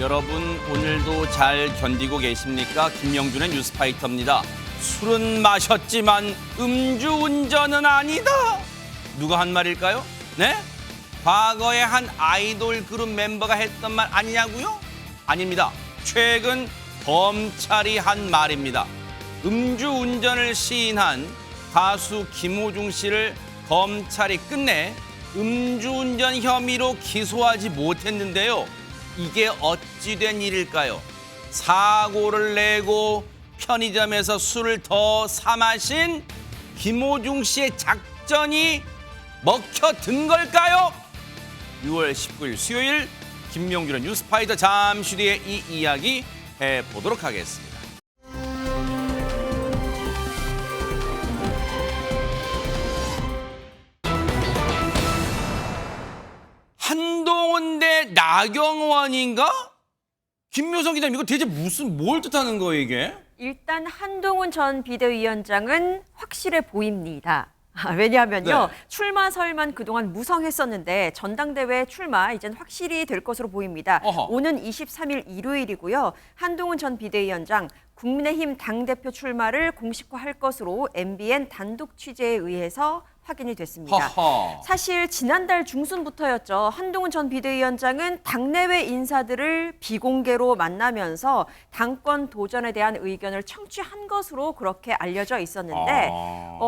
여러분 오늘도 잘 견디고 계십니까? 김명준의 뉴스파이터입니다. 술은 마셨지만 음주운전은 아니다. 누가 한 말일까요? 네? 과거에 한 아이돌 그룹 멤버가 했던 말 아니냐고요? 아닙니다. 최근 검찰이 한 말입니다. 음주운전을 시인한 가수 김호중 씨를 검찰이 끝내 음주운전 혐의로 기소하지 못했는데요. 이게 어찌된 일일까요? 사고를 내고 편의점에서 술을 더 사 마신 김호중 씨의 작전이 먹혀든 걸까요? 6월 19일 수요일 김명준의 뉴스파이터 잠시 뒤에 이 이야기 해보도록 하겠습니다. 한동훈 대 나경원인가? 김묘성 기자님, 이거 대체 뭘 뜻하는 거예요, 이게? 일단 한동훈 전 비대위원장은 확실해 보입니다. 왜냐하면요. 네. 출마설만 그동안 무성했었는데 전당대회 출마 이젠 확실히 될 것으로 보입니다. 어허. 오는 23일 일요일이고요. 한동훈 전 비대위원장 국민의힘 당대표 출마를 공식화할 것으로 MBN 단독 취재에 의해서 확인이 됐습니다. 허허. 사실 지난달 중순부터였죠. 한동훈 전 비대위원장은 당내외 인사들을 비공개로 만나면서 당권 도전에 대한 의견을 청취한 것으로 그렇게 알려져 있었는데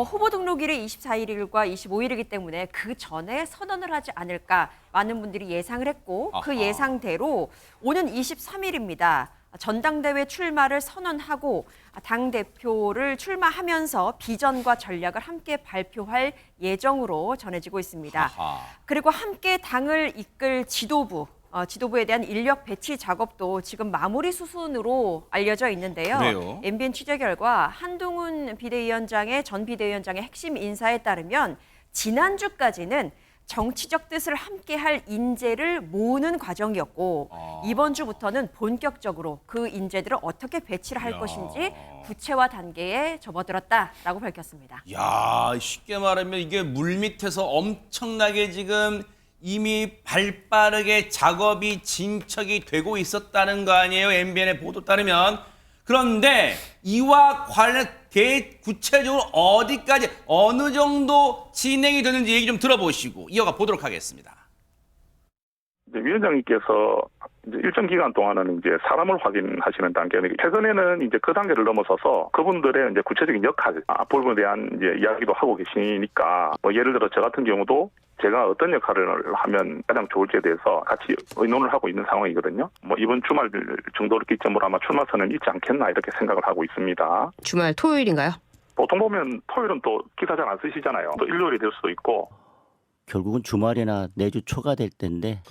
후보 등록일이 24일과 25일이기 때문에 그 전에 선언을 하지 않을까 많은 분들이 예상을 했고 그 예상대로 오는 23일입니다. 전당대회 출마를 선언하고 당대표를 출마하면서 비전과 전략을 함께 발표할 예정으로 전해지고 있습니다. 아하. 그리고 함께 당을 이끌 지도부에 대한 인력 배치 작업도 지금 마무리 수순으로 알려져 있는데요. 그래요? MBN 취재 결과 한동훈 전 비대위원장의 핵심 인사에 따르면 지난주까지는 정치적 뜻을 함께할 인재를 모으는 과정이었고 이번 주부터는 본격적으로 그 인재들을 어떻게 배치를 할 것인지 구체화 단계에 접어들었다라고 밝혔습니다. 야, 쉽게 말하면 이게 물밑에서 엄청나게 지금 이미 발빠르게 작업이 진척이 되고 있었다는 거 아니에요? MBN의 보도 따르면. 그런데 이와 관련 구체적으로 어디까지 어느 정도 진행이 되는지 얘기 좀 들어보시고 이어가 보도록 하겠습니다. 위원장님께서 이제 일정 기간 동안은 이제 사람을 확인하시는 단계는 최근에는 이제 그 단계를 넘어서서 그분들의 이제 구체적인 역할, 앞부분에 대한 이제 이야기도 하고 계시니까 뭐 예를 들어 저 같은 경우도 제가 어떤 역할을 하면 가장 좋을지에 대해서 같이 의논을 하고 있는 상황이거든요. 뭐 이번 주말 정도를 기점으로 아마 출마 선언이 있지 않겠나 이렇게 생각을 하고 있습니다. 주말 토요일인가요? 보통 보면 토요일은 또 기사 잘 안 쓰시잖아요. 또 일요일이 될 수도 있고. 결국은 주말이나 내주 초가 될 텐데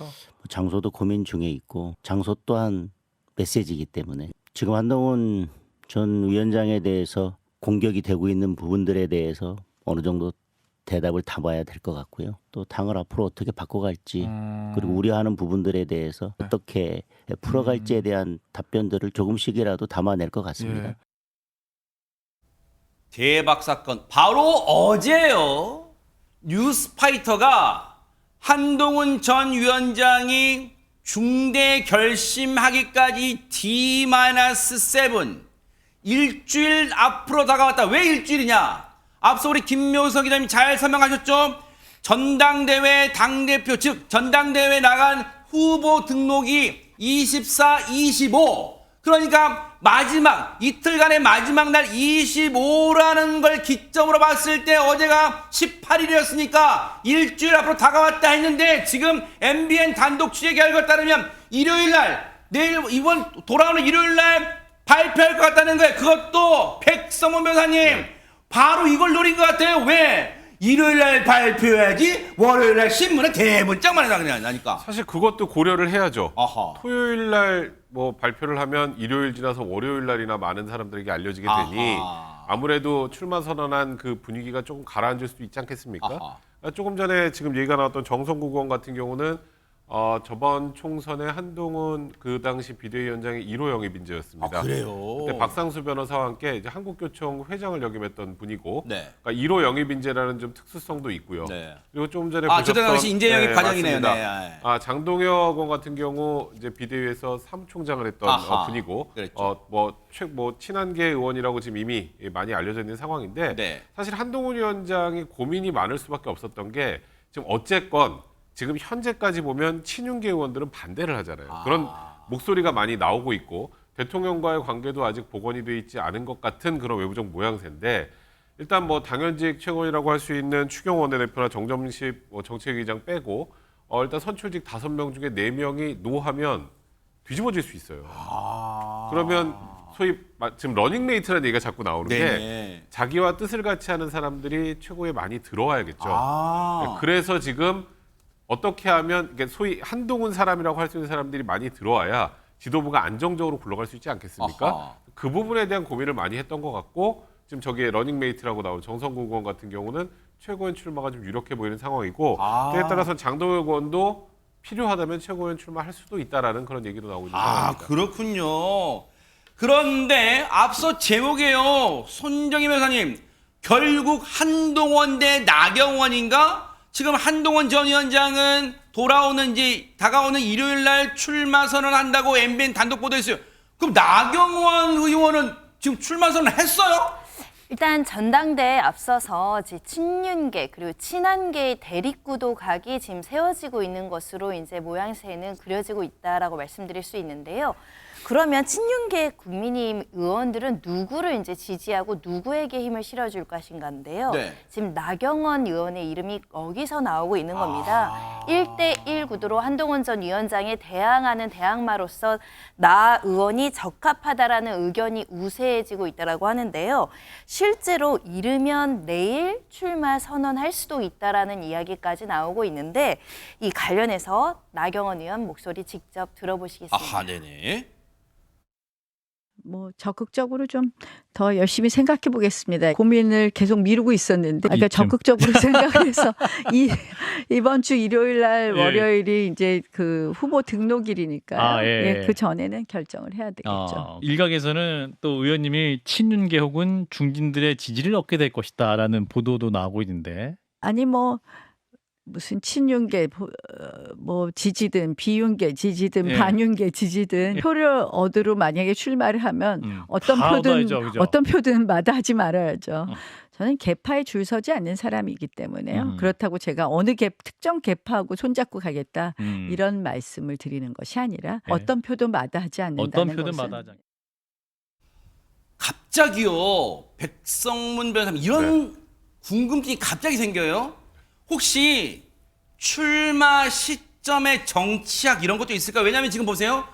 장소도 고민 중에 있고 장소 또한 메시지이기 때문에 지금 한동훈 전 위원장에 대해서 공격이 되고 있는 부분들에 대해서 어느 정도 대답을 담아야 될 것 같고요. 또 당을 앞으로 어떻게 바꿔갈지 그리고 우려하는 부분들에 대해서 어떻게 풀어갈지에 대한 답변들을 조금씩이라도 담아낼 것 같습니다. 대박 사건 바로 어제요. 뉴스파이터가 한동훈 전 위원장이 중대 결심하기까지 D-7 일주일 앞으로 다가왔다. 왜 일주일이냐? 앞서 우리 김묘석 기자님 잘 설명하셨죠? 전당대회 당대표 즉 전당대회 나간 후보 등록이 24, 25 그러니까 마지막 이틀간의 마지막 날 25라는 걸 기점으로 봤을 때 어제가 18일이었으니까 일주일 앞으로 다가왔다 했는데 지금 MBN 단독 취재 결과에 따르면 일요일 날 내일 이번 돌아오는 일요일 날 발표할 것 같다는 거예요. 그것도 백성원 변호사님 바로 이걸 노린 것 같아요. 왜? 일요일 날 발표해야지 월요일 날 신문에 대문짝만 나니까. 사실 그것도 고려를 해야죠. 아하. 토요일 날 뭐 발표를 하면 일요일 지나서 월요일 날이나 많은 사람들에게 알려지게 되니 아하. 아무래도 출마 선언한 그 분위기가 조금 가라앉을 수도 있지 않겠습니까? 아하. 조금 전에 지금 얘기가 나왔던 정성국 의원 같은 경우는 저번 총선에 한동훈 그 당시 비대위원장이 1호 영입 인재였습니다. 그래요. 그때 박상수 변호사와 함께 이제 한국교총 회장을 역임했던 분이고, 네. 그러니까 1호 영입 인재라는 좀 특수성도 있고요. 네. 그리고 조금 전에 그때 당시 인재 영입 과정이네요. 맞습니다. 네. 장동혁 의원 같은 경우 이제 비대위에서 사무총장을 했던 아하, 분이고, 그랬죠. 친한계 의원이라고 지금 이미 많이 알려져 있는 상황인데, 네. 사실 한동훈 위원장이 고민이 많을 수밖에 없었던 게 지금 어쨌건 지금 현재까지 보면 친윤계 의원들은 반대를 하잖아요. 그런 목소리가 많이 나오고 있고 대통령과의 관계도 아직 복원이 돼 있지 않은 것 같은 그런 외부적 모양새인데, 일단 뭐 당연직 최고위라고 할 수 있는 추경호 원내대표나 정점식 정책위의장 빼고 일단 선출직 5명 중에 4명이 노하면 뒤집어질 수 있어요. 그러면 소위 지금 러닝메이트라는 얘기가 자꾸 나오는 게 네. 자기와 뜻을 같이 하는 사람들이 최고에 많이 들어와야겠죠. 아. 그래서 지금 어떻게 하면 이게 소위 한동훈 사람이라고 할 수 있는 사람들이 많이 들어와야 지도부가 안정적으로 굴러갈 수 있지 않겠습니까? 아하. 그 부분에 대한 고민을 많이 했던 것 같고, 지금 저기에 러닝메이트라고 나오는 정성국 의원 같은 경우는 최고위원 출마가 좀 유력해 보이는 상황이고, 그에 따라서 장동혁 의원도 필요하다면 최고위원 출마할 수도 있다라는 그런 얘기도 나오고 있는 상황입니다. 그렇군요. 그런데 앞서 제목이에요. 손정희 변호사님, 결국 한동훈 대 나경원인가? 지금 한동훈 전 위원장은 다가오는 일요일 날 출마 선언한다고 MBN 단독 보도했어요. 그럼 나경원 의원은 지금 출마 선언 했어요? 일단 전당대회에 앞서서 이제 친윤계 그리고 친한계의 대립구도 각이 지금 세워지고 있는 것으로 이제 모양새는 그려지고 있다라고 말씀드릴 수 있는데요. 그러면 친윤계 국민의힘 의원들은 누구를 이제 지지하고 누구에게 힘을 실어줄 것인가인데요. 네. 지금 나경원 의원의 이름이 여기서 나오고 있는 겁니다. 1대1 구도로 한동훈 전 위원장에 대항하는 대항마로서 나 의원이 적합하다라는 의견이 우세해지고 있다라고 하는데요. 실제로 이르면 내일 출마 선언할 수도 있다라는 이야기까지 나오고 있는데, 이 관련해서 나경원 의원 목소리 직접 들어보시겠습니다. 네네. 뭐 적극적으로 좀 더 열심히 생각해 보겠습니다. 고민을 계속 미루고 있었는데, 그러니까 적극적으로 생각해서 이번 주 일요일 날 월요일이 이제 그 후보 등록일이니까요. 예, 그 전에는 결정을 해야 되겠죠. 일각에서는 또 의원님이 친윤계 혹은 중진들의 지지를 얻게 될 것이다라는 보도도 나오고 있는데, 아니 뭐 무슨 친윤계 뭐 지지든 비윤계 지지든 반윤계 지지든 표를 얻으러 만약에 출마를 하면 어떤 표든 마다하지 말아야죠. 저는 계파에 줄 서지 않는 사람이기 때문에요. 그렇다고 제가 어느 특정 계파하고 손잡고 가겠다 이런 말씀을 드리는 것이 아니라 어떤 표도 마다하지 않는다는 것은. 갑자기요, 백성문 변호사님, 이런 궁금증이 갑자기 생겨요. 혹시 출마 시점의 정치학 이런 것도 있을까요? 왜냐하면 지금 보세요.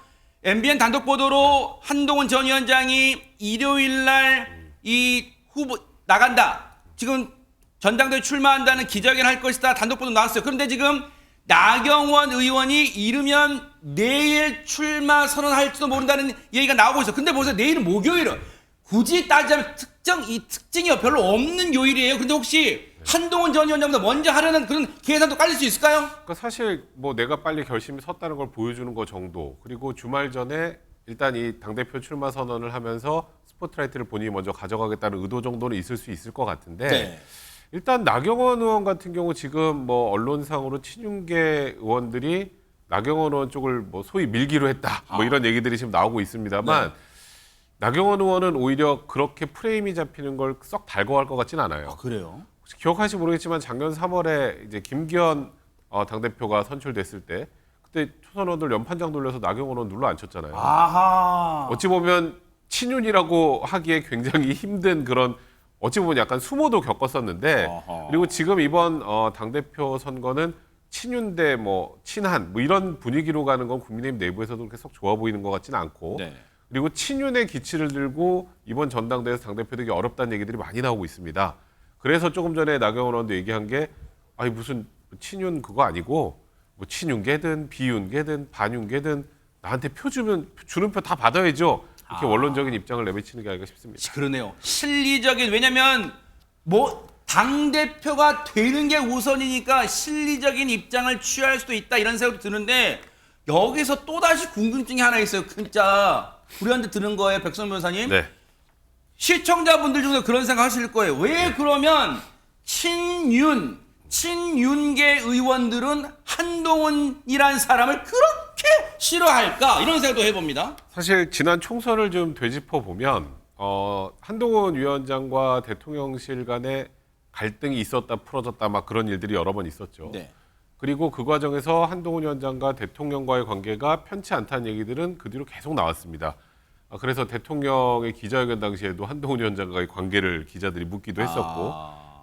MBN 단독 보도로 한동훈 전 위원장이 일요일 날 이 후보 나간다. 지금 전당대회 출마한다는 기자회견 할 것이다. 단독 보도 나왔어요. 그런데 지금 나경원 의원이 이르면 내일 출마 선언할지도 모른다는 얘기가 나오고 있어요. 근데 보세요. 내일은 목요일은 굳이 따지자면 특징이 별로 없는 요일이에요. 근데 혹시 한동훈 전 위원장보다 먼저 하려는 그런 계산도 깔릴 수 있을까요? 그러니까 사실 뭐 내가 빨리 결심이 섰다는 걸 보여주는 것 정도, 그리고 주말 전에 일단 이 당대표 출마 선언을 하면서 스포트라이트를 본인이 먼저 가져가겠다는 의도 정도는 있을 수 있을 것 같은데, 일단 나경원 의원 같은 경우 지금 뭐 언론상으로 친윤계 의원들이 나경원 의원 쪽을 뭐 소위 밀기로 했다, 뭐 이런 얘기들이 지금 나오고 있습니다만, 나경원 의원은 오히려 그렇게 프레임이 잡히는 걸 썩 달궈할 것 같진 않아요. 그래요? 혹시 기억하실지 모르겠지만 작년 3월에 이제 김기현 당대표가 선출됐을 때, 그때 초선원들 연판장 돌려서 나경원 의원 눌러 앉혔잖아요. 아하. 어찌 보면 친윤이라고 하기에 굉장히 힘든 그런, 어찌 보면 약간 수모도 겪었었는데, 어허. 그리고 지금 이번 당대표 선거는 친윤 대 뭐 친한 뭐 이런 분위기로 가는 건 국민의힘 내부에서도 그렇게 썩 좋아 보이는 것 같지는 않고, 네. 그리고 친윤의 기치를 들고 이번 전당대회에서 당대표 되기 어렵다는 얘기들이 많이 나오고 있습니다. 그래서 조금 전에 나경원 의원도 얘기한 게, 아니 무슨 친윤 그거 아니고 뭐 친윤계든 비윤계든 반윤계든 나한테 표 주면 주는 표 다 받아야죠. 이렇게 원론적인 입장을 내비치는 게 아닌가 싶습니다. 그러네요. 실리적인, 왜냐면 뭐 당대표가 되는 게 우선이니까 실리적인 입장을 취할 수도 있다 이런 생각도 드는데 여기서 또다시 궁금증이 하나 있어요. 진짜 우리한테 드는 거예요. 백선 변호사님. 네. 시청자분들 중에 그런 생각 하실 거예요. 왜 그러면 친윤계 의원들은 한동훈이란 사람을 그렇게 싫어할까? 이런 생각도 해봅니다. 사실 지난 총선을 좀 되짚어 보면 한동훈 위원장과 대통령실 간에 갈등이 있었다 풀어졌다 막 그런 일들이 여러 번 있었죠. 네. 그리고 그 과정에서 한동훈 위원장과 대통령과의 관계가 편치 않다는 얘기들은 그 뒤로 계속 나왔습니다. 그래서 대통령의 기자회견 당시에도 한동훈 위원장과의 관계를 기자들이 묻기도 했었고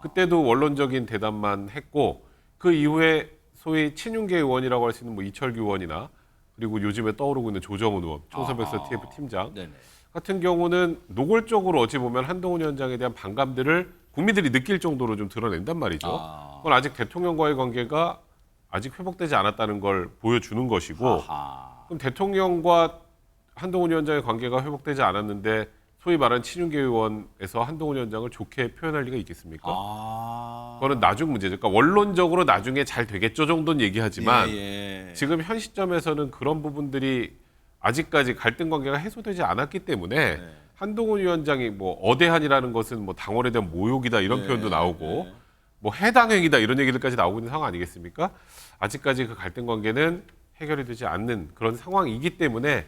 그때도 원론적인 대답만 했고 그 이후에 소위 친윤계 의원이라고 할 수 있는 뭐 이철규 의원이나 그리고 요즘에 떠오르고 있는 조정훈 의원, 총선백서 TF 팀장 네네. 같은 경우는 노골적으로 어찌 보면 한동훈 위원장에 대한 반감들을 국민들이 느낄 정도로 좀 드러낸단 말이죠. 그건 아직 대통령과의 관계가 아직 회복되지 않았다는 걸 보여주는 것이고 그럼 대통령과 한동훈 위원장의 관계가 회복되지 않았는데 소위 말하는 친윤계 의원에서 한동훈 위원장을 좋게 표현할 리가 있겠습니까? 그거는 나중 문제죠. 그러니까 원론적으로 나중에 잘 되겠죠 정도는 얘기하지만 지금 현 시점에서는 그런 부분들이 아직까지 갈등 관계가 해소되지 않았기 때문에 한동훈 위원장이 뭐 어대한이라는 것은 뭐 당원에 대한 모욕이다 이런 표현도 나오고 뭐 해당행위다 이런 얘기들까지 나오고 있는 상황 아니겠습니까? 아직까지 그 갈등 관계는 해결이 되지 않는 그런 상황이기 때문에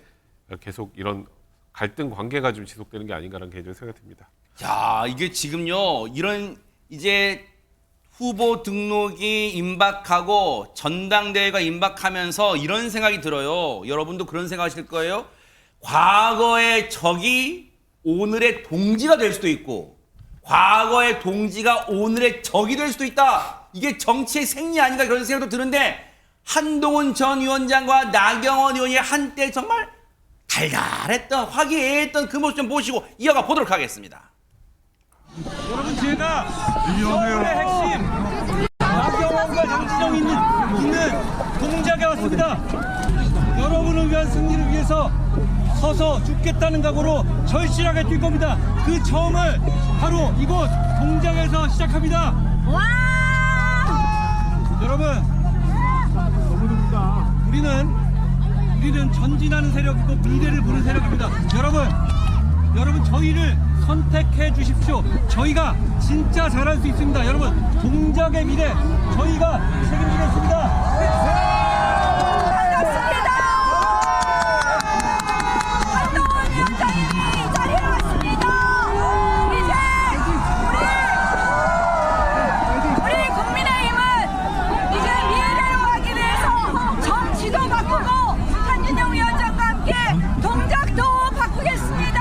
계속 이런 갈등 관계가 좀 지속되는 게 아닌가라는 개인적인 생각이 듭니다. 야, 이게 지금요, 이런 이제 후보 등록이 임박하고 전당대회가 임박하면서 이런 생각이 들어요. 여러분도 그런 생각하실 거예요. 과거의 적이 오늘의 동지가 될 수도 있고 과거의 동지가 오늘의 적이 될 수도 있다. 이게 정치의 생리 아닌가 그런 생각도 드는데 한동훈 전 위원장과 나경원 의원이 한때 정말 달달했던 화기애애했던 그 모습 좀 보시고 이어가 보도록 하겠습니다. 여러분 제가 서울의 핵심 나경원과 장진영 있는 동작에 왔습니다. 여러분을 위한 승리를 위해서 서서 죽겠다는 각오로 절실하게 뛸 겁니다. 그 처음을 바로 이곳 동작에서 시작합니다. 여러분 우리는 전진하는 세력이고 미래를 보는 세력입니다. 여러분 저희를 선택해 주십시오. 저희가 진짜 잘할 수 있습니다. 여러분 동작의 미래 저희가 책임지겠습니다. 한동훈 위원장이 이 자리에 왔습니다. 이제 우리 국민의힘은 이제 미래를 하기 위해서 정치도 바꾸고 한진영 위원장과 함께 동작도 바꾸겠습니다.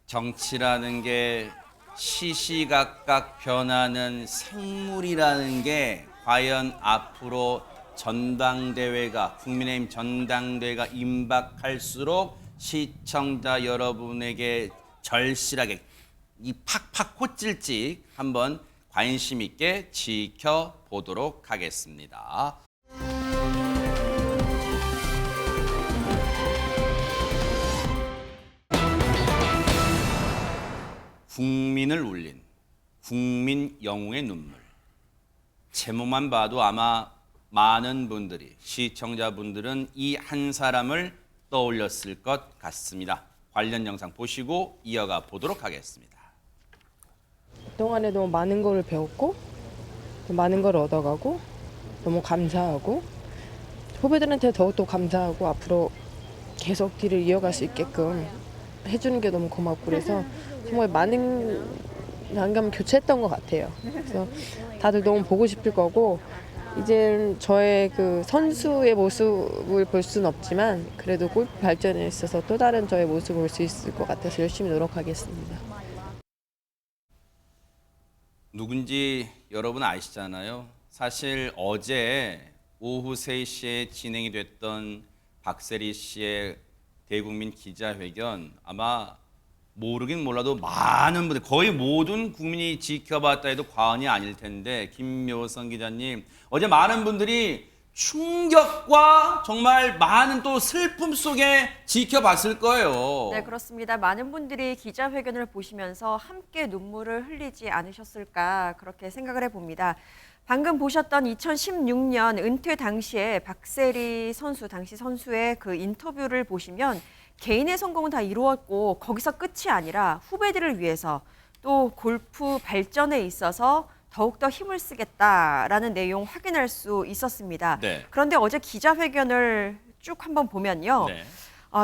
정치라는 게 시시각각 변하는 생물이라는 게 과연 앞으로 전당대회가 국민의힘 전당대회가 임박할수록 시청자 여러분에게 절실하게 이 팍팍 꽂힐지 한번 관심 있게 지켜보도록 하겠습니다. 국민을 울린 국민 영웅의 눈물. 제목만 봐도 아마 많은 분들이 시청자분들은 이 한 사람을 떠올렸을 것 같습니다. 관련 영상 보시고 이어가 보도록 하겠습니다. 그동안에 너무 많은 걸 배웠고 또 많은 걸 얻어가고 너무 감사하고 후배들한테 더욱더 감사하고 앞으로 계속 뒤를 이어갈 수 있게끔 해주는 게 너무 고맙고 그래서 정말 많은 난감 교체했던 것 같아요. 그래서 다들 너무 보고 싶을 거고 이제 저의 그 선수의 모습을 볼 수는 없지만 그래도 골프 발전에 있어서 또 다른 저의 모습을 볼 수 있을 것 같아서 열심히 노력하겠습니다. 누군지 여러분 아시잖아요. 사실 어제 오후 3시에 진행이 됐던 박세리 씨의 대국민 기자회견 아마 모르긴 몰라도 많은 분들 거의 모든 국민이 지켜봤다 해도 과언이 아닐 텐데 김묘성 기자님 어제 많은 분들이 충격과 정말 많은 또 슬픔 속에 지켜봤을 거예요. 네, 그렇습니다. 많은 분들이 기자회견을 보시면서 함께 눈물을 흘리지 않으셨을까 그렇게 생각을 해봅니다. 방금 보셨던 2016년 은퇴 당시에 박세리 선수, 당시 선수의 그 인터뷰를 보시면 개인의 성공은 다 이루었고 거기서 끝이 아니라 후배들을 위해서 또 골프 발전에 있어서 더욱더 힘을 쓰겠다라는 내용 확인할 수 있었습니다. 네. 그런데 어제 기자회견을 쭉 한번 보면요. 네.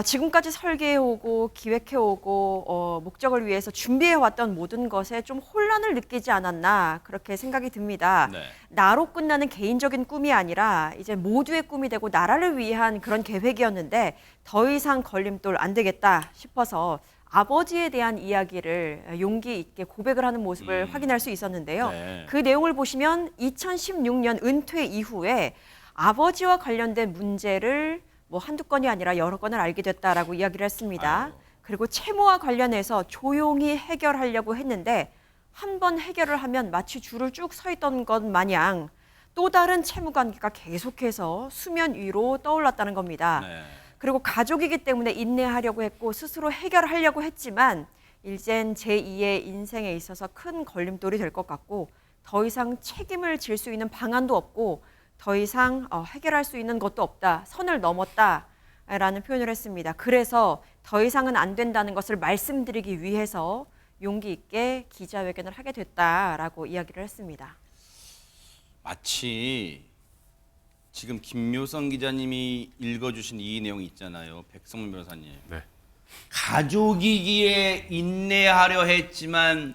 지금까지 설계해오고 기획해오고 목적을 위해서 준비해왔던 모든 것에 좀 혼란을 느끼지 않았나 그렇게 생각이 듭니다. 네. 나로 끝나는 개인적인 꿈이 아니라 이제 모두의 꿈이 되고 나라를 위한 그런 계획이었는데 더 이상 걸림돌 안 되겠다 싶어서 아버지에 대한 이야기를 용기 있게 고백을 하는 모습을 확인할 수 있었는데요. 네. 그 내용을 보시면 2016년 은퇴 이후에 아버지와 관련된 문제를 뭐 한두 건이 아니라 여러 건을 알게 됐다라고 이야기를 했습니다. 아유. 그리고 채무와 관련해서 조용히 해결하려고 했는데 한 번 해결을 하면 마치 줄을 쭉 서 있던 것 마냥 또 다른 채무 관계가 계속해서 수면 위로 떠올랐다는 겁니다. 네. 그리고 가족이기 때문에 인내하려고 했고 스스로 해결하려고 했지만 이젠 제2의 인생에 있어서 큰 걸림돌이 될 것 같고 더 이상 책임을 질 수 있는 방안도 없고 더 이상 해결할 수 있는 것도 없다. 선을 넘었다라는 표현을 했습니다. 그래서 더 이상은 안 된다는 것을 말씀드리기 위해서 용기 있게 기자회견을 하게 됐다라고 이야기를 했습니다. 마치 지금 김묘성 기자님이 읽어주신 이 내용이 있잖아요. 백성문 변호사님. 네. 가족이기에 인내하려 했지만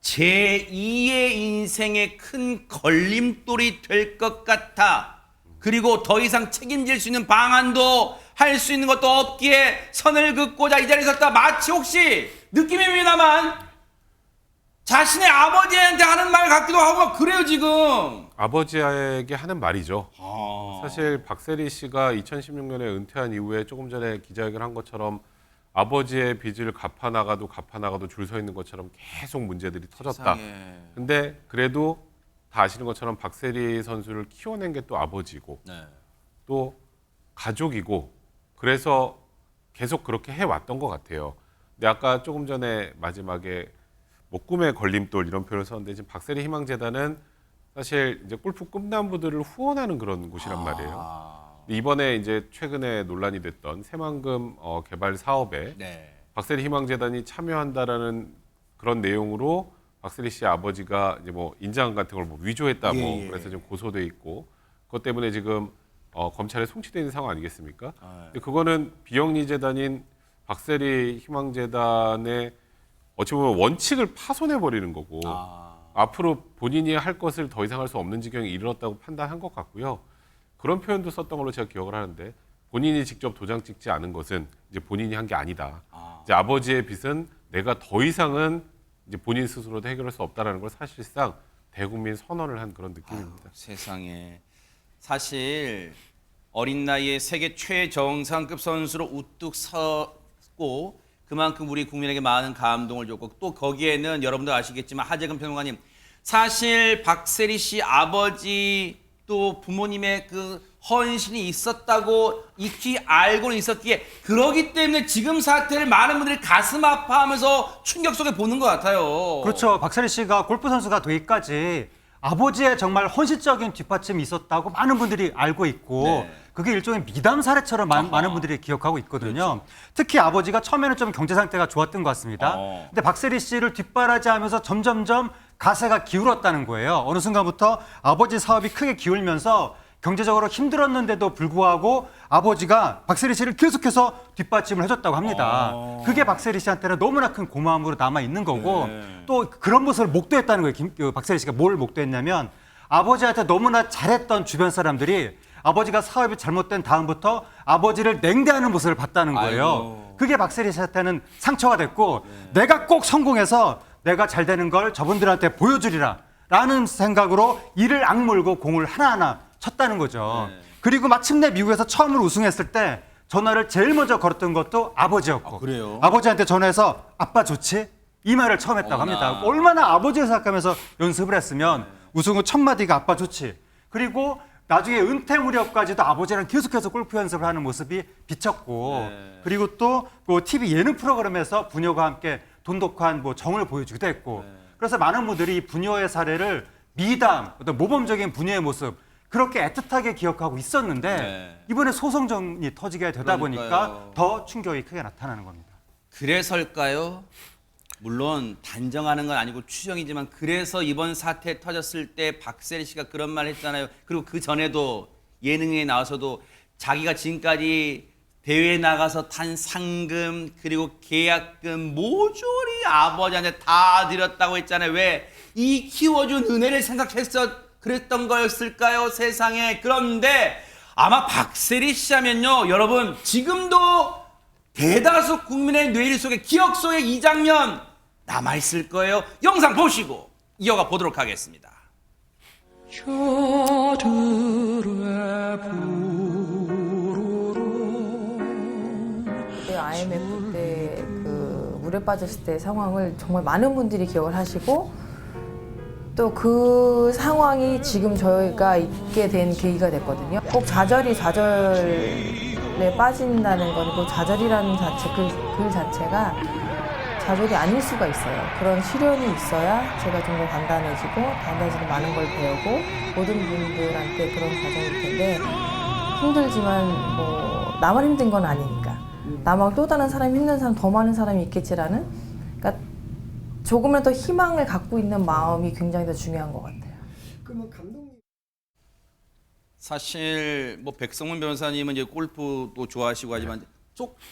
제2의 인생의 큰 걸림돌이 될 것 같아. 그리고 더 이상 책임질 수 있는 방안도 할 수 있는 것도 없기에 선을 긋고자 이 자리에 섰다. 마치 혹시 느낌입니다만 자신의 아버지한테 하는 말 같기도 하고 그래요 지금. 아버지에게 하는 말이죠. 아. 사실 박세리 씨가 2016년에 은퇴한 이후에 조금 전에 기자회견 한 것처럼 아버지의 빚을 갚아나가도 줄 서 있는 것처럼 계속 문제들이 터졌다. 세상에. 근데 그래도 다 아시는 것처럼 박세리 선수를 키워낸 게 또 아버지고 네. 또 가족이고 그래서 계속 그렇게 해왔던 것 같아요. 근데 아까 조금 전에 마지막에 뭐 꿈의 걸림돌 이런 표현을 썼는데 지금 박세리 희망재단은 사실 이제 골프 꿈나무들을 후원하는 그런 곳이란 말이에요. 이번에 이제 최근에 논란이 됐던 새만금 개발 사업에 네. 박세리 희망재단이 참여한다라는 그런 내용으로 박세리 씨 아버지가 이제 뭐 인장 같은 걸 뭐 위조했다 뭐 예. 그래서 좀 고소돼 있고 그것 때문에 지금 검찰에 송치돼 있는 상황 아니겠습니까? 아, 근데 그거는 비영리 재단인 박세리 희망재단의 어찌 보면 원칙을 파손해 버리는 거고 앞으로 본인이 할 것을 더 이상 할 수 없는 지경에 이르렀다고 판단한 것 같고요. 그런 표현도 썼던 걸로 제가 기억을 하는데 본인이 직접 도장 찍지 않은 것은 이제 본인이 한 게 아니다. 이제 아버지의 빚은 내가 더 이상은 이제 본인 스스로도 해결할 수 없다라는 걸 사실상 대국민 선언을 한 그런 느낌입니다. 세상에. 사실 어린 나이에 세계 최정상급 선수로 우뚝 섰고 그만큼 우리 국민에게 많은 감동을 줬고 또 거기에는 여러분도 아시겠지만 하재근 평론가님 사실 박세리 씨 아버지 또 부모님의 그 헌신이 있었다고 익히 알고는 있었기에 그러기 때문에 지금 사태를 많은 분들이 가슴 아파하면서 충격 속에 보는 것 같아요. 그렇죠. 박세리 씨가 골프 선수가 되기까지 아버지의 정말 헌신적인 뒷받침이 있었다고 많은 분들이 알고 있고 네. 그게 일종의 미담 사례처럼 많은 분들이 기억하고 있거든요. 그렇죠. 특히 아버지가 처음에는 좀 경제 상태가 좋았던 것 같습니다. 근데 박세리 씨를 뒷바라지하면서 점점점 가세가 기울었다는 거예요. 어느 순간부터 아버지 사업이 크게 기울면서 경제적으로 힘들었는데도 불구하고 아버지가 박세리 씨를 계속해서 뒷받침을 해줬다고 합니다. 그게 박세리 씨한테는 너무나 큰 고마움으로 남아 있는 거고 또 그런 모습을 목도했다는 거예요. 박세리 씨가 뭘 목도했냐면 아버지한테 너무나 잘했던 주변 사람들이 아버지가 사업이 잘못된 다음부터 아버지를 냉대하는 모습을 봤다는 거예요. 아이고. 그게 박세리 씨한테는 상처가 됐고 내가 꼭 성공해서 내가 잘 되는 걸 저분들한테 보여주리라 라는 생각으로 이를 악물고 공을 하나하나 쳤다는 거죠. 그리고 마침내 미국에서 처음으로 우승했을 때 전화를 제일 먼저 걸었던 것도 아버지였고 그래요? 아버지한테 전화해서 아빠 좋지? 이 말을 처음 했다고 합니다. 얼마나 아버지를 생각하면서 연습을 했으면 우승 후 첫 마디가 아빠 좋지. 그리고 나중에 은퇴 무렵까지도 아버지랑 계속해서 골프 연습을 하는 모습이 비쳤고 그리고 또 그 TV 예능 프로그램에서 부녀와 함께 돈독한 뭐 정을 보여주기도 했고 그래서 많은 분들이 이 부녀의 사례를 미담, 어떤 모범적인 부녀의 모습 그렇게 애틋하게 기억하고 있었는데 이번에 소송전이 터지게 되다 보니까 더 충격이 크게 나타나는 겁니다. 그래서일까요? 물론 단정하는 건 아니고 추정이지만 그래서 이번 사태 터졌을 때 박세리 씨가 그런 말 했잖아요. 그리고 그 전에도 예능에 나와서도 자기가 지금까지 대회에 나가서 탄 상금 그리고 계약금 모조리 아버지한테 다 드렸다고 했잖아요. 왜? 이 키워준 은혜를 생각해서 그랬던 거였을까요? 세상에. 그런데 아마 박세리 씨 하면요. 여러분 지금도 대다수 국민의 뇌리 속에 기억 속에 이 장면 남아있을 거예요. 영상 보시고 이어가 보도록 하겠습니다. 그때 IMF 때 그 물에 빠졌을 때 상황을 정말 많은 분들이 기억을 하시고 또 그 상황이 지금 저희가 있게 된 계기가 됐거든요. 꼭 좌절에 빠진다는 건 그 좌절이라는 자체, 글 자체가 좌절이 아닐 수가 있어요. 그런 시련이 있어야 제가 좀 더 단단해지고 많은 걸 배우고 모든 분들한테 그런 과정일 텐데 힘들지만 뭐 나만 힘든 건 아니니까 나만 또 다른 사람이 힘든 사람 더 많은 사람이 있겠지라는 그러니까 조금이라도 희망을 갖고 있는 마음이 굉장히 더 중요한 것 같아요. 그러면 감독님 사실 뭐 백성문 변호사님은 이제 골프도 좋아하시고 하지만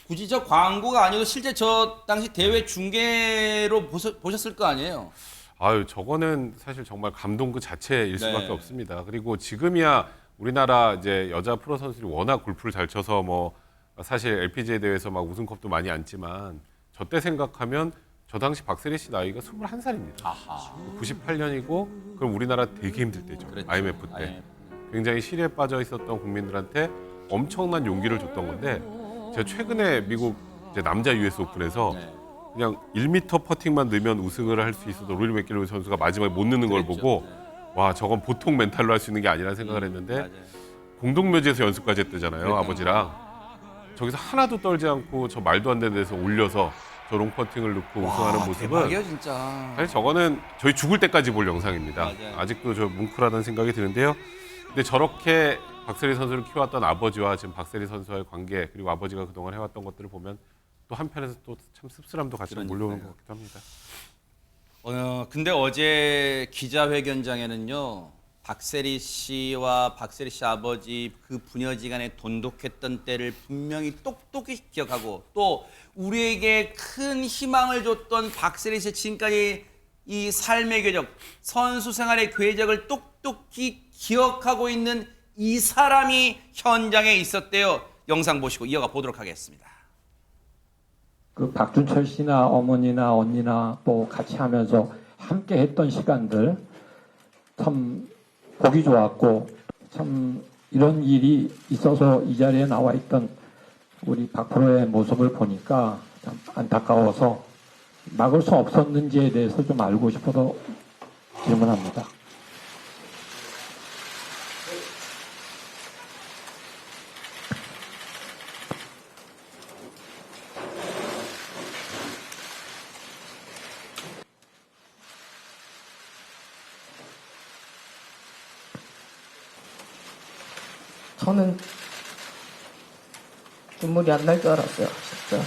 굳이 저 광고가 아니고 실제 저 당시 대회 중계로 보셨을 거 아니에요? 아유, 저거는 사실 정말 감동 그 자체일 수밖에 없습니다. 그리고 지금이야 우리나라 이제 여자 프로 선수들이 워낙 골프를 잘 쳐서 뭐 사실 LPGA 대회에서 막 우승컵도 많이 안지만 저 때 생각하면 저 당시 박세리 씨 나이가 21살입니다. 98년이고 그럼 우리나라 되게 힘들 때죠. 그랬죠. IMF 때. 굉장히 시리에 빠져 있었던 국민들한테 엄청난 용기를 줬던 건데 제가 최근에 미국 이제 남자 US 오픈에서 그냥 1m 퍼팅만 넣으면 우승을 할 수 있어도 로리 맥길로이 선수가 마지막에 못 넣는 걸 보고 와 저건 보통 멘탈로 할 수 있는 게 아니라는 생각을 했는데 공동묘지에서 연습까지 했대잖아요. 아버지랑. 저기서 하나도 떨지 않고 저 말도 안 되는 데서 올려서 저 롱퍼팅을 넣고 우승하는 모습은 대박이에요, 진짜. 사실 저거는 저희 죽을 때까지 볼 영상입니다. 맞아요. 아직도 저 뭉클하다는 생각이 드는데요. 근데 저렇게 박세리 선수를 키워왔던 아버지와 지금 박세리 선수와의 관계 그리고 아버지가 그동안 해왔던 것들을 보면 또 한편에서 또 참 씁쓸함도 같이 몰려오는 것 같기도 합니다. 근데 어제 기자회견장에는요. 박세리 씨와 박세리 씨 아버지 그 부녀지간에 돈독했던 때를 분명히 똑똑히 기억하고 또 우리에게 큰 희망을 줬던 박세리 씨의 지금까지 이 삶의 궤적, 선수 생활의 궤적을 똑똑히 기억하고 있는 이 사람이 현장에 있었대요. 영상 보시고 이어가 보도록 하겠습니다. 그 박준철 씨나 어머니나 언니나 또 같이 하면서 함께 했던 시간들 참 보기 좋았고 참 이런 일이 있어서 이 자리에 나와 있던 우리 박 프로의 모습을 보니까 참 안타까워서 막을 수 없었는지에 대해서 좀 알고 싶어서 질문합니다. 저는 눈물이 안 날 줄 알았어요, 진짜.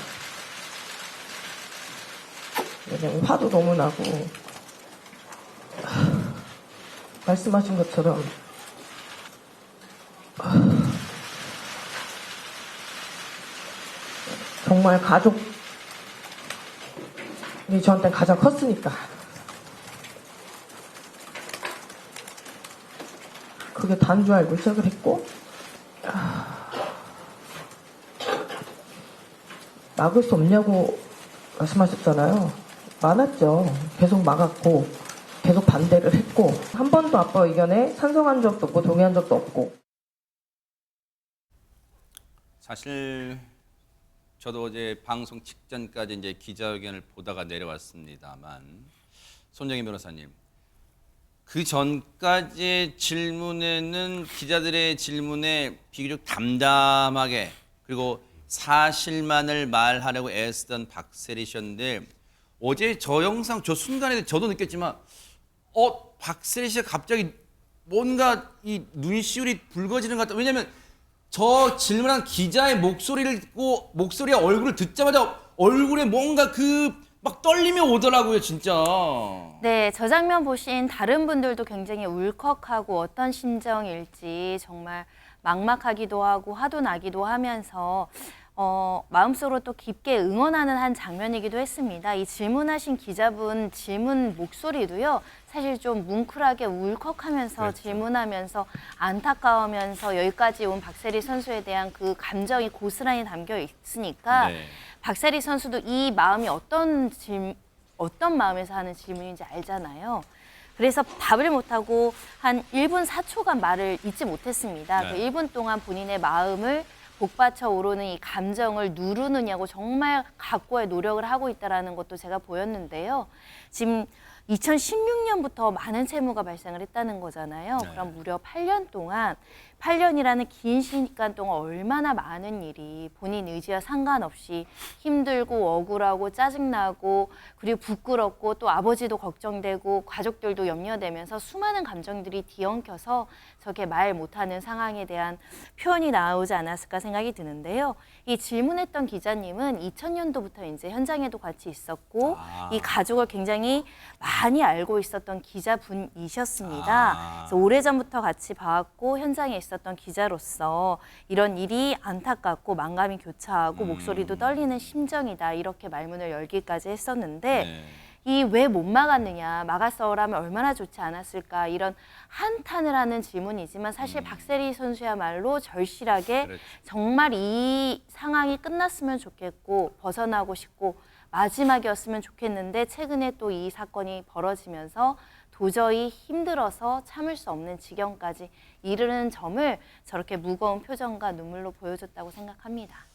왜냐면 화도 너무 나고, 말씀하신 것처럼, 정말 가족이 저한테 가장 컸으니까. 그게 다인 줄 알고 시작을 했고, 막을 수 없냐고 말씀하셨잖아요. 많았죠. 계속 막았고 계속 반대를 했고 한 번도 아빠 의견에 찬성한 적도 없고 동의한 적도 없고. 사실 저도 어제 방송 직전까지 이제 기자회견을 보다가 내려왔습니다만 손정희 변호사님 그 전까지의 질문에는 기자들의 질문에 비교적 담담하게 그리고 사실만을 말하려고 애쓰던 박세리 씨였는데 어제 저 영상 저 순간에 저도 느꼈지만 박세리 씨가 갑자기 뭔가 이 눈시울이 붉어지는 것 같다. 왜냐하면 저 질문한 기자의 목소리를 듣고 목소리와 얼굴을 듣자마자 얼굴에 뭔가 막 떨림이 오더라고요, 진짜. 네, 저 장면 보신 다른 분들도 굉장히 울컥하고 어떤 심정일지 정말 막막하기도 하고 화도 나기도 하면서 마음속으로 또 깊게 응원하는 한 장면이기도 했습니다. 이 질문하신 기자분 질문 목소리도요, 사실 좀 뭉클하게 울컥하면서 그렇죠. 질문하면서 안타까우면서 여기까지 온 박세리 선수에 대한 그 감정이 고스란히 담겨 있으니까 네. 박세리 선수도 이 마음이 어떤 마음에서 하는 질문인지 알잖아요. 그래서 답을 못하고 한 1분 4초간 말을 잇지 못했습니다. 네. 그 1분 동안 본인의 마음을 복받쳐 오르는 이 감정을 누르느냐고 정말 각고의 노력을 하고 있다는 것도 제가 보였는데요. 지금 2016년부터 많은 채무가 발생을 했다는 거잖아요. 네. 그럼 무려 8년 동안 8년이라는 긴 시간 동안 얼마나 많은 일이 본인 의지와 상관없이 힘들고 억울하고 짜증나고 그리고 부끄럽고 또 아버지도 걱정되고 가족들도 염려되면서 수많은 감정들이 뒤엉켜서 저게 말 못하는 상황에 대한 표현이 나오지 않았을까 생각이 드는데요. 이 질문했던 기자님은 2000년도부터 이제 현장에도 같이 있었고 이 가족을 굉장히 많이 알고 있었던 기자분이셨습니다. 그래서 오래전부터 같이 봐왔고 현장에 있었던 기자로서 이런 일이 안타깝고 만감이 교차하고 목소리도 떨리는 심정이다. 이렇게 말문을 열기까지 했었는데 네. 이 왜 못 막았느냐, 막았어라면 얼마나 좋지 않았을까 이런 한탄을 하는 질문이지만 사실 박세리 선수야말로 절실하게 그렇죠. 정말 이 상황이 끝났으면 좋겠고 벗어나고 싶고 마지막이었으면 좋겠는데 최근에 또 이 사건이 벌어지면서 도저히 힘들어서 참을 수 없는 지경까지 이르는 점을 저렇게 무거운 표정과 눈물로 보여줬다고 생각합니다.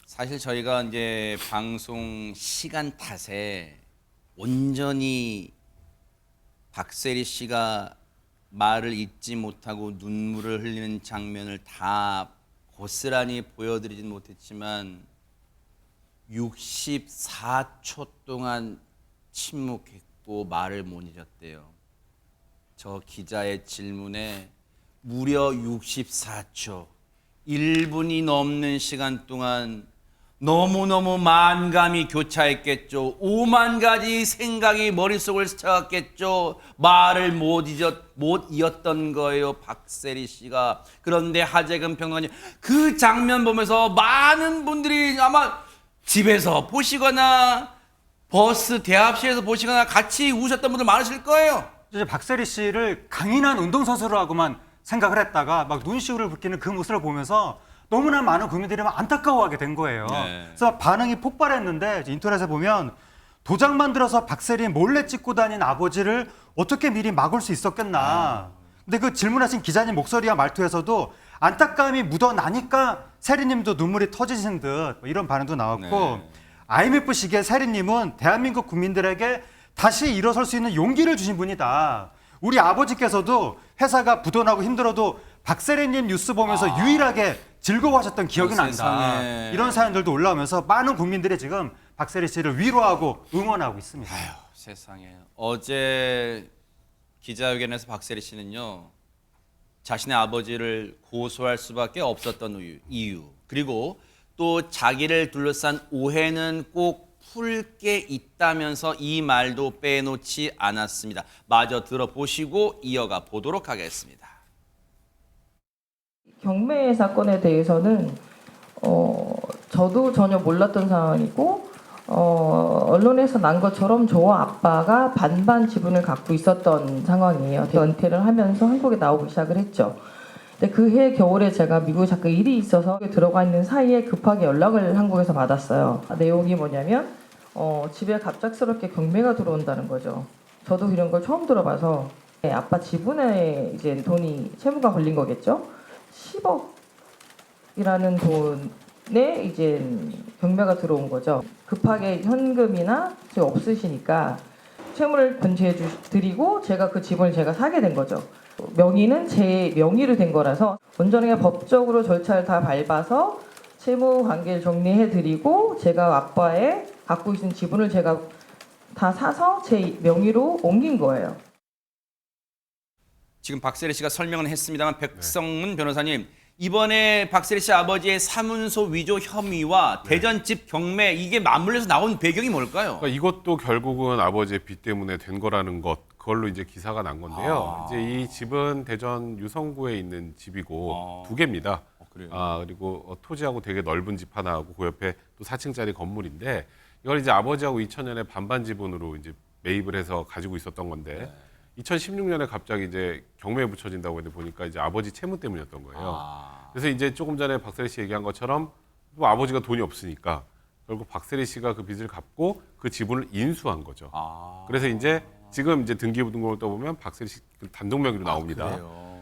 사실 저희가 이제 방송 시간 탓에 온전히 박세리 씨가 말을 잇지 못하고 눈물을 흘리는 장면을 다 고스란히 보여드리진 못했지만 64초 동안 침묵했고 말을 못 잃었대요. 저 기자의 질문에 무려 64초, 1분이 넘는 시간 동안 너무너무 만감이 교차했겠죠. 5만 가지 생각이 머릿속을 스쳐갔겠죠. 말을 못 이었던 거예요, 박세리 씨가. 그런데 하재근 평론가님, 그 장면 보면서 많은 분들이 아마 집에서 보시거나 버스 대합실에서 보시거나 같이 우셨던 분들 많으실 거예요. 이제 박세리 씨를 강인한 운동선수라고만 생각을 했다가 막 눈시울을 붉히는 그 모습을 보면서 너무나 많은 국민들이 막 안타까워하게 된 거예요. 네. 그래서 반응이 폭발했는데 인터넷에 보면 도장 만들어서 박세리 몰래 찍고 다닌 아버지를 어떻게 미리 막을 수 있었겠나. 근데 그 질문하신 기자님 목소리와 말투에서도 안타까움이 묻어나니까 세리님도 눈물이 터지신 듯 이런 반응도 나왔고 네. IMF 시기에 세리님은 대한민국 국민들에게 다시 일어설 수 있는 용기를 주신 분이다. 우리 아버지께서도 회사가 부도나고 힘들어도 박세리님 뉴스 보면서 유일하게 즐거워하셨던 기억이 난다. 세상에. 이런 사연들도 올라오면서 많은 국민들이 지금 박세리 씨를 위로하고 응원하고 있습니다. 아휴, 세상에. 어제 기자회견에서 박세리 씨는요, 자신의 아버지를 고소할 수밖에 없었던 이유, 그리고 또 자기를 둘러싼 오해는 꼭 풀 게 있다면서 이 말도 빼놓지 않았습니다. 마저 들어보시고 이어가 보도록 하겠습니다. 경매 사건에 대해서는 저도 전혀 몰랐던 상황이고 언론에서 난 것처럼 저와 아빠가 반반 지분을 갖고 있었던 상황이에요. 은퇴를 하면서 한국에 나오기 시작을 했죠. 근데 그해 겨울에 제가 미국에 잠깐 일이 있어서 들어가 있는 사이에 급하게 연락을 한국에서 받았어요. 내용이 뭐냐면 집에 갑작스럽게 경매가 들어온다는 거죠. 저도 이런 걸 처음 들어봐서 아빠 지분에 이제 돈이 채무가 걸린 거겠죠. 10억이라는 돈에 이제 경매가 들어온 거죠. 급하게 현금이나 없으시니까 채무를 건지해 드리고 제가 그 지분을 제가 사게 된 거죠. 명의는 제 명의로 된 거라서 원전회가 법적으로 절차를 다 밟아서 채무 관계를 정리해 드리고 제가 아빠의 갖고 있는 지분을 제가 다 사서 제 명의로 옮긴 거예요. 지금 박세리 씨가 설명을 했습니다만 백성문 변호사님, 이번에 박세리 씨 아버지의 사문서 위조 혐의와 대전집 경매 이게 맞물려서 나온 배경이 뭘까요? 그러니까 이것도 결국은 아버지의 빚 때문에 된 거라는 것, 그걸로 이제 기사가 난 건데요. 이제 이 집은 대전 유성구에 있는 집이고 두 개입니다. 그래요? 그리고 토지하고 되게 넓은 집 하나하고 그 옆에 또 4층짜리 건물인데 이걸 이제 아버지하고 2000년에 반반 지분으로 이제 매입을 해서 가지고 있었던 건데 2016년에 갑자기 이제 경매에 붙여진다고 했는데 보니까 이제 아버지 채무 때문이었던 거예요. 그래서 이제 조금 전에 박세리 씨 얘기한 것처럼 또 아버지가 돈이 없으니까 결국 박세리 씨가 그 빚을 갚고 그 지분을 인수한 거죠. 그래서 이제 지금 이제 등기부등본을 떠보면 박세리 씨 단독 명의로 나옵니다.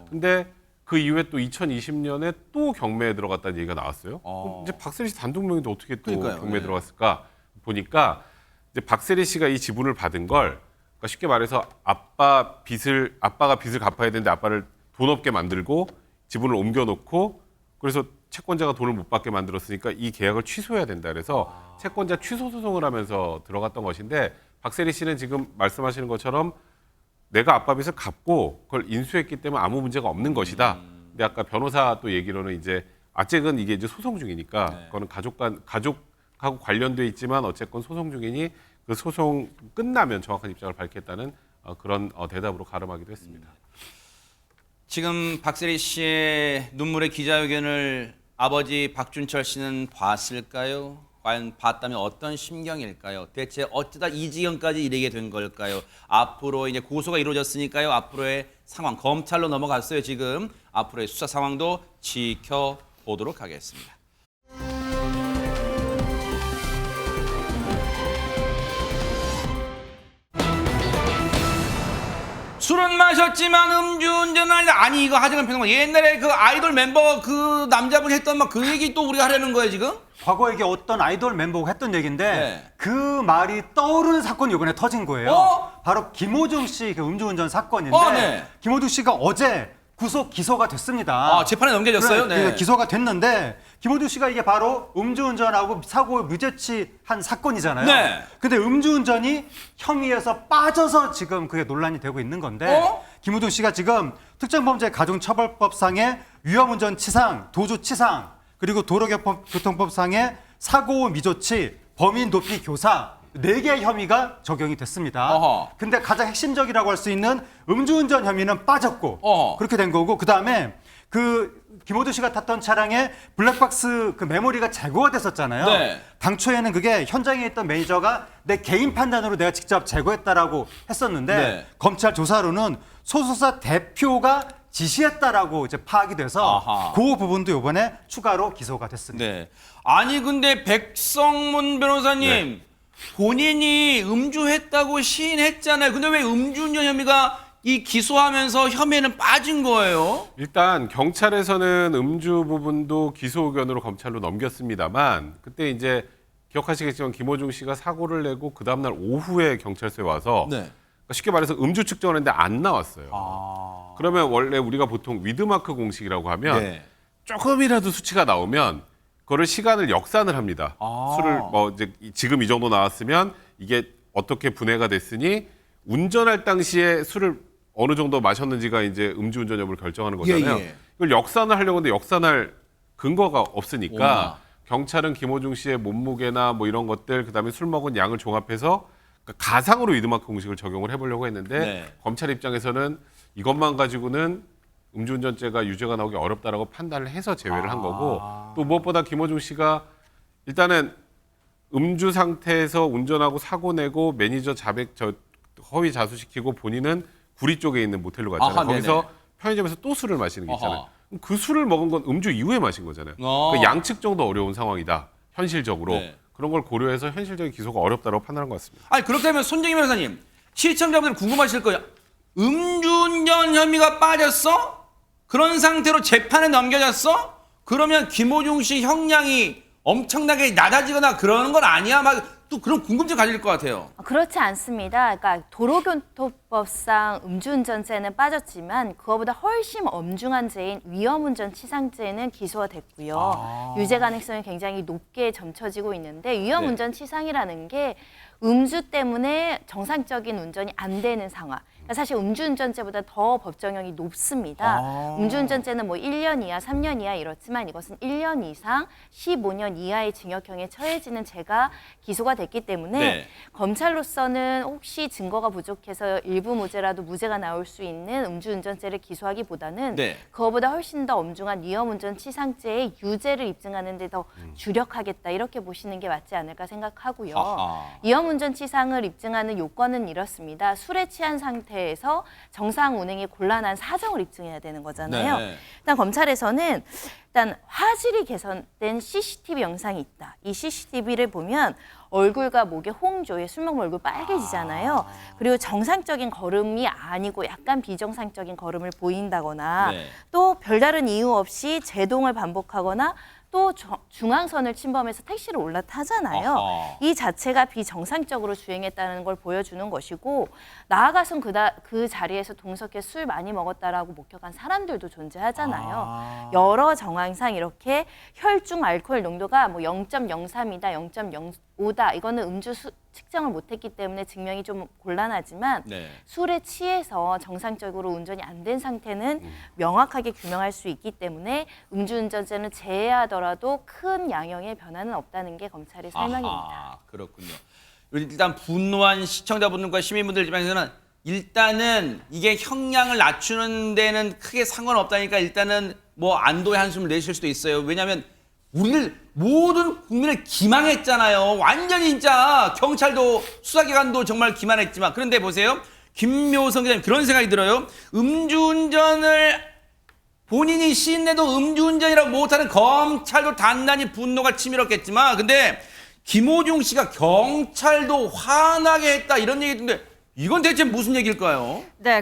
근데 그 이후에 또 2020년에 또 경매에 들어갔다는 얘기가 나왔어요. 이제 박세리 씨 단독 명의도 어떻게 또 경매에 들어갔을까 보니까 이제 박세리 씨가 이 지분을 받은 걸 그러니까 쉽게 말해서 아빠가 빚을 갚아야 되는데 아빠를 돈 없게 만들고 지분을 옮겨놓고 그래서 채권자가 돈을 못 받게 만들었으니까 이 계약을 취소해야 된다 그래서 채권자 취소 소송을 하면서 들어갔던 것인데 박세리 씨는 지금 말씀하시는 것처럼 내가 아빠 빚을 갚고 그걸 인수했기 때문에 아무 문제가 없는 것이다. 근데 아까 변호사 또 얘기로는 이제 아직은 이게 이제 소송 중이니까 그거는 가족하고 관련돼 있지만 어쨌건 소송 중이니 그 소송 끝나면 정확한 입장을 밝겠다는 그런 대답으로 가름하기도 했습니다. 지금 박세리 씨의 눈물의 기자회견을 아버지 박준철 씨는 봤을까요? 과연 봤다면 어떤 심경일까요? 대체 어쩌다 이 지경까지 이르게 된 걸까요? 앞으로 이제 고소가 이루어졌으니까요. 앞으로의 상황, 검찰로 넘어갔어요. 지금 앞으로의 수사 상황도 지켜보도록 하겠습니다. 술은 마셨지만 음주운전을 아니 이거 하정은 평론 옛날에 그 아이돌 mem버 그 남자분 했던 막 그 얘기 또 우리가 하려는 거예요 지금? 과거에 이게 어떤 아이돌 멤버가 했던 얘기인데 그 말이 떠오르는 사건이 이번에 터진 거예요. 바로 김호중 씨 그 음주운전 사건인데 김호중 씨가 어제 구속 기소가 됐습니다. 재판에 넘겨졌어요? 네. 기소가 됐는데 김호중 씨가 이게 바로 음주운전하고 사고 무죄치한 사건이잖아요. 네. 근데 음주운전이 혐의에서 빠져서 지금 그게 논란이 되고 있는 건데 김호중 씨가 지금 특정범죄 가중처벌법상의 위험운전치상, 도주치상 그리고 도로교통법상의 사고 미조치, 범인 도피 교사 4개의 혐의가 적용이 됐습니다. 근데 가장 핵심적이라고 할 수 있는 음주운전 혐의는 빠졌고 그렇게 된 거고 그다음에 그 김호중 씨가 탔던 차량에 블랙박스 그 메모리가 제거가 됐었잖아요. 네. 당초에는 그게 현장에 있던 매니저가 내 개인 판단으로 내가 직접 제거했다라고 했었는데 검찰 조사로는 소속사 대표가 지시했다라고 이제 파악이 돼서 그 부분도 이번에 추가로 기소가 됐습니다. 네. 아니 근데 백성문 변호사님 본인이 음주했다고 시인했잖아요. 근데 왜 음주운전 혐의가 이 기소하면서 혐의는 빠진 거예요? 일단 경찰에서는 음주 부분도 기소 의견으로 검찰로 넘겼습니다만 그때 이제 기억하시겠지만 김호중 씨가 사고를 내고 그 다음날 오후에 경찰서에 와서 그러니까 쉽게 말해서 음주 측정을 했는데 안 나왔어요. 그러면 원래 우리가 보통 위드마크 공식이라고 하면 조금이라도 수치가 나오면 그거를 시간을 역산을 합니다. 술을 뭐 이제 지금 이 정도 나왔으면 이게 어떻게 분해가 됐으니 운전할 당시에 술을 어느 정도 마셨는지가 이제 음주운전 여부를 결정하는 거잖아요. 이걸 역산을 하려고 하는데 역산할 근거가 없으니까 경찰은 김호중 씨의 몸무게나 뭐 이런 것들 그다음에 술 먹은 양을 종합해서 그러니까 가상으로 위드마크 공식을 적용을 해보려고 했는데 검찰 입장에서는 이것만 가지고는 음주운전죄가 유죄가 나오기 어렵다라고 판단을 해서 제외를 한 거고 또 무엇보다 김호중 씨가 일단은 음주 상태에서 운전하고 사고 내고 매니저 허위 자수시키고 본인은 구리 쪽에 있는 모텔로 갔잖아요. 거기서 편의점에서 또 술을 마시는 게 있잖아요. 그 술을 먹은 건 음주 이후에 마신 거잖아요. 그러니까 양측 정도 어려운 상황이다. 현실적으로. 그런 걸 고려해서 현실적인 기소가 어렵다고 판단한 것 같습니다. 아니 그렇다면 손정희 변호사님 시청자분들 궁금하실 거예요. 음주운전 혐의가 빠졌어? 그런 상태로 재판에 넘겨졌어? 그러면 김호중 씨 형량이 엄청나게 낮아지거나 그러는 건 아니야? 막 또 그런 궁금증 가질 것 같아요. 그렇지 않습니다. 그러니까 도로교통법상 음주운전죄는 빠졌지만 그거보다 훨씬 엄중한 죄인 위험운전치상죄는 기소가 됐고요. 유죄 가능성이 굉장히 높게 점쳐지고 있는데 위험운전치상이라는 게 음주 때문에 정상적인 운전이 안 되는 상황. 그러니까 사실 음주운전죄보다 더 법정형이 높습니다. 음주운전죄는 뭐 1년 이하, 3년 이하 이렇지만 이것은 1년 이상 15년 이하의 징역형에 처해지는 죄가 기소가 됐기 때문에 네. 검찰로서는 혹시 증거가 부족해서 일부 무죄라도 무죄가 나올 수 있는 음주운전죄를 기소하기보다는 네. 그거보다 훨씬 더 엄중한 위험운전치상죄의 유죄를 입증하는 데 더 주력하겠다 이렇게 보시는 게 맞지 않을까 생각하고요. 위험운전치상을 입증하는 요건은 이렇습니다. 술에 취한 상태에서 정상 운행이 곤란한 사정을 입증해야 되는 거잖아요. 네. 일단 검찰에서는 일단 화질이 개선된 CCTV 영상이 있다. 이 CCTV를 보면 얼굴과 목의 홍조에 술 먹으면 얼굴 빨개지잖아요. 그리고 정상적인 걸음이 아니고 약간 비정상적인 걸음을 보인다거나 네. 또 별다른 이유 없이 제동을 반복하거나 또 중앙선을 침범해서 택시를 올라타잖아요. 이 자체가 비정상적으로 주행했다는 걸 보여주는 것이고 나아가선 그 자리에서 동석해 술 많이 먹었다라고 목격한 사람들도 존재하잖아요. 여러 정황상 이렇게 혈중 알코올 농도가 뭐 0.03이다, 0.05다 이거는 음주 측정을 못했기 때문에 증명이 좀 곤란하지만 네. 술에 취해서 정상적으로 운전이 안 된 상태는 명확하게 규명할 수 있기 때문에 음주운전죄는 제외하더라도 큰 양형의 변화는 없다는 게 검찰의 설명입니다. 그렇군요. 일단 분노한 시청자분들과 시민분들 입장에서는 일단은 이게 형량을 낮추는 데는 크게 상관없다니까 일단은 뭐 안도의 한숨을 내실 수도 있어요. 왜냐하면 우리를 모든 국민을 기망했잖아요. 완전히 진짜 경찰도 수사기관도 정말 기만했지만 그런데 보세요. 김묘성 기자님 그런 생각이 들어요. 음주운전을 본인이 시인내도 음주운전이라고 못하는 검찰도 단단히 분노가 치밀었겠지만 근데 김호중 씨가 경찰도 화나게 했다 이런 얘기 듣는데 이건 대체 무슨 얘기일까요? 네,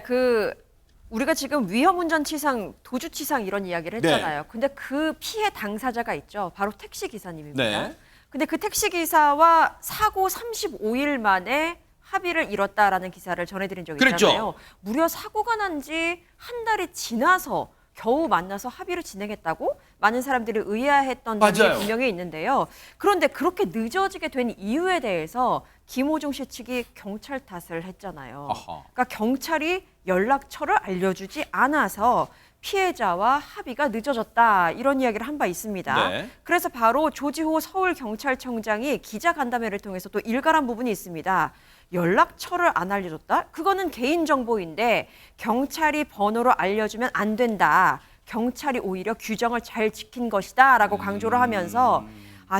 우리가 지금 위험운전치상, 도주치상 이런 이야기를 했잖아요. 네. 근데 그 피해 당사자가 있죠. 바로 택시기사님입니다. 네. 근데 그 택시기사와 사고 35일 만에 합의를 이뤘다라는 기사를 전해드린 적이 그랬죠. 있잖아요. 무려 사고가 난 지 한 달이 지나서 겨우 만나서 합의를 진행했다고 많은 사람들이 의아했던 점이 맞아요. 분명히 있는데요. 그런데 그렇게 늦어지게 된 이유에 대해서 김호중 씨 측이 경찰 탓을 했잖아요. 그러니까 경찰이 연락처를 알려주지 않아서 피해자와 합의가 늦어졌다 이런 이야기를 한 바 있습니다. 네. 그래서 바로 조지호 서울경찰청장이 기자간담회를 통해서 또 일갈한 부분이 있습니다. 연락처를 안 알려줬다? 그거는 개인정보인데 경찰이 번호를 알려주면 안 된다. 경찰이 오히려 규정을 잘 지킨 것이다 라고 강조를 하면서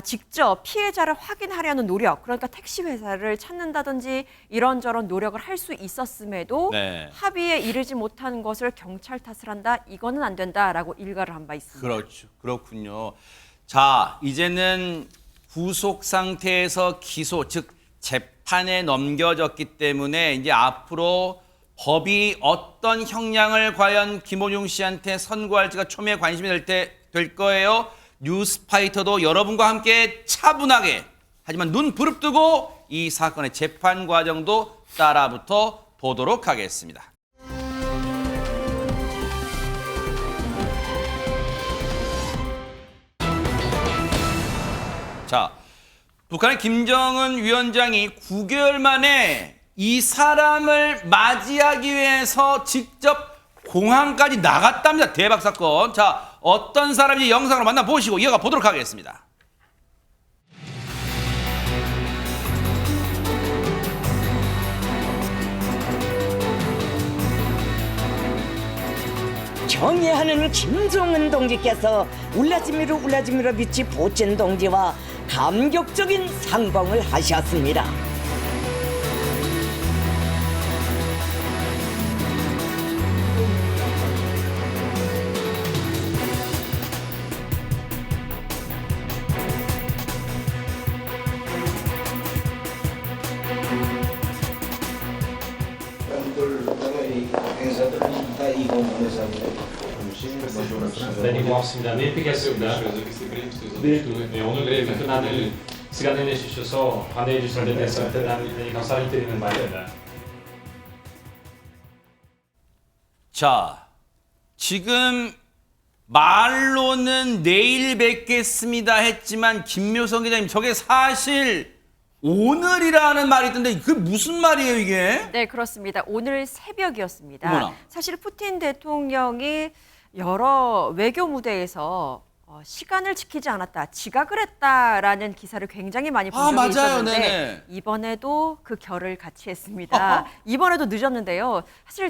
직접 피해자를 확인하려는 노력, 그러니까 택시 회사를 찾는다든지 이런저런 노력을 할 수 있었음에도 네. 합의에 이르지 못한 것을 경찰 탓을 한다? 이거는 안 된다라고 일갈을 한 바 있습니다. 그렇죠. 그렇군요. 자, 이제는 구속 상태에서 기소, 즉 재판에 넘겨졌기 때문에 이제 앞으로 법이 어떤 형량을 과연 김호중 씨한테 선고할지가 초미의 관심이 될 거예요. 뉴스파이터도 여러분과 함께 차분하게 하지만 눈 부릅뜨고 이 사건의 재판 과정도 따라붙어 보도록 하겠습니다. 자, 북한의 김정은 위원장이 9개월 만에 이 사람을 맞이하기 위해서 직접 공항까지 나갔답니다. 대박 사건. 자, 어떤 사람인지 영상으로 만나보시고 이어가 보도록 하겠습니다. 경애하는 김정은 동지께서 울라지미르 비치 보첸 동지와 감격적인 상봉을 하셨습니다. 네, 고맙습니다. 내일 뵙겠습니다. 네, 오늘 끝나는 시간을 내주셔서 반대해 주신 데 대해서 대단히 감사를 드리는 바입니다. 자, 지금 말로는 내일 뵙겠습니다 했지만 김묘성 기자님 저게 사실 오늘이라는 말이 있던데 그게 무슨 말이에요 이게? 네, 그렇습니다. 오늘 새벽이었습니다. 어머나. 사실 푸틴 대통령이 여러 외교 무대에서 시간을 지키지 않았다, 지각을 했다라는 기사를 굉장히 많이 본 적이 맞아요. 있었는데 네네. 이번에도 그 결을 같이 했습니다. 이번에도 늦었는데요. 사실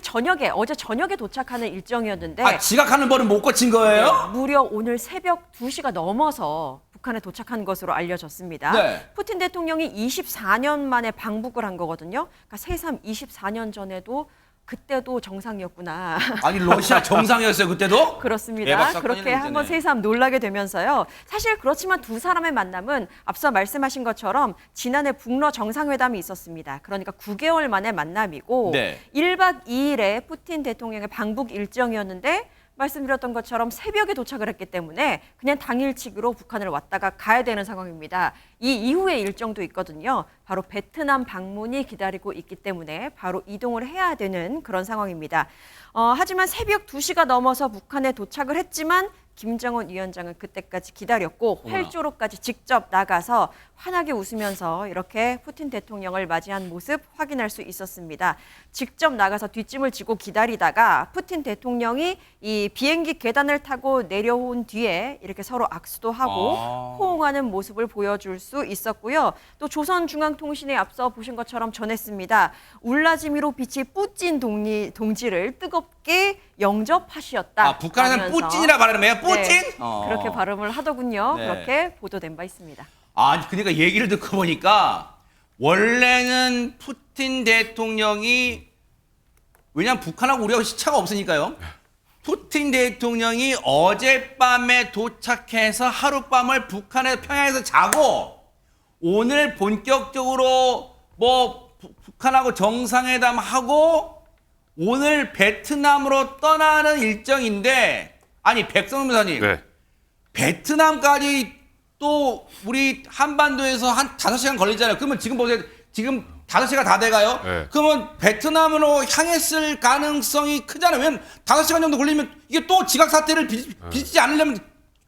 어제 저녁에 도착하는 일정이었는데 아, 지각하는 벌은 못 고친 거예요? 네, 무려 오늘 새벽 2시가 넘어서 북한에 도착한 것으로 알려졌습니다. 네. 푸틴 대통령이 24년 만에 방북을 한 거거든요. 그러니까 새삼 24년 전에도 그때도 정상이었구나. 아니 러시아 정상이었어요 그때도? 그렇습니다. 대박 사건이네, 그렇게 한번 진짜네. 새삼 놀라게 되면서요. 사실 그렇지만 두 사람의 만남은 앞서 말씀하신 것처럼 지난해 북러 정상회담이 있었습니다. 그러니까 9개월 만에 만남이고 네. 1박 2일의 푸틴 대통령의 방북 일정이었는데 말씀드렸던 것처럼 새벽에 도착을 했기 때문에 그냥 당일치기로 북한을 왔다가 가야 되는 상황입니다. 이 이후의 일정도 있거든요. 바로 베트남 방문이 기다리고 있기 때문에 바로 이동을 해야 되는 그런 상황입니다. 하지만 새벽 2시가 넘어서 북한에 도착을 했지만 김정은 위원장은 그때까지 기다렸고 활주로까지 직접 나가서 환하게 웃으면서 이렇게 푸틴 대통령을 맞이한 모습 확인할 수 있었습니다. 직접 나가서 뒷짐을 지고 기다리다가 푸틴 대통령이 이 비행기 계단을 타고 내려온 뒤에 이렇게 서로 악수도 하고 호응하는 모습을 보여줄 수 있었고요. 또 조선중앙통신에 앞서 보신 것처럼 전했습니다. 울라지미르 비치 뿌찐 동지를 뜨겁게 영접하셨다. 아, 북한에서는 라면서. 뿌찐이라 발음을 해요? 뿌찐? 네, 그렇게 발음을 하더군요. 네. 그렇게 보도된 바 있습니다. 아, 그러니까 얘기를 듣고 보니까 원래는 푸틴 대통령이 왜냐하면 북한하고 우리하고 시차가 없으니까요. 푸틴 대통령이 어젯밤에 도착해서 하룻밤을 북한의 평양에서 자고 오늘 본격적으로 뭐 북한하고 정상회담하고 오늘 베트남으로 떠나는 일정인데 아니 백성문 변호사님 네. 베트남까지 또 우리 한반도에서 한 5시간 걸리잖아요. 그러면 지금 보세요. 지금 5시간 다 돼가요. 네. 그러면 베트남으로 향했을 가능성이 크잖아요. 왜냐면 5시간 정도 걸리면 이게 또 지각 사태를 빚지 않으려면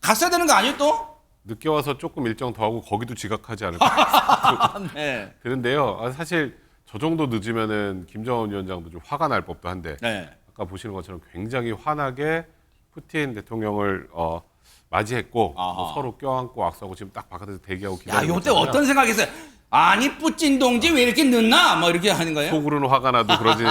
갔어야 되는 거 아니에요 또? 늦게 와서 조금 일정 더 하고 거기도 지각하지 않을까. 네. 그런데요. 사실 저 정도 늦으면은 김정은 위원장도 좀 화가 날 법도 한데 네. 아까 보시는 것처럼 굉장히 환하게 푸틴 대통령을 맞이했고 뭐 서로 껴안고 악수하고 지금 딱 바깥에서 대기하고 야, 기다리고 요때 있잖아요. 어떤 생각했어요? 아니 뿌찐 동지 왜 이렇게 늦나? 뭐 이렇게 하는 거예요? 속으로는 화가 나도 그렇게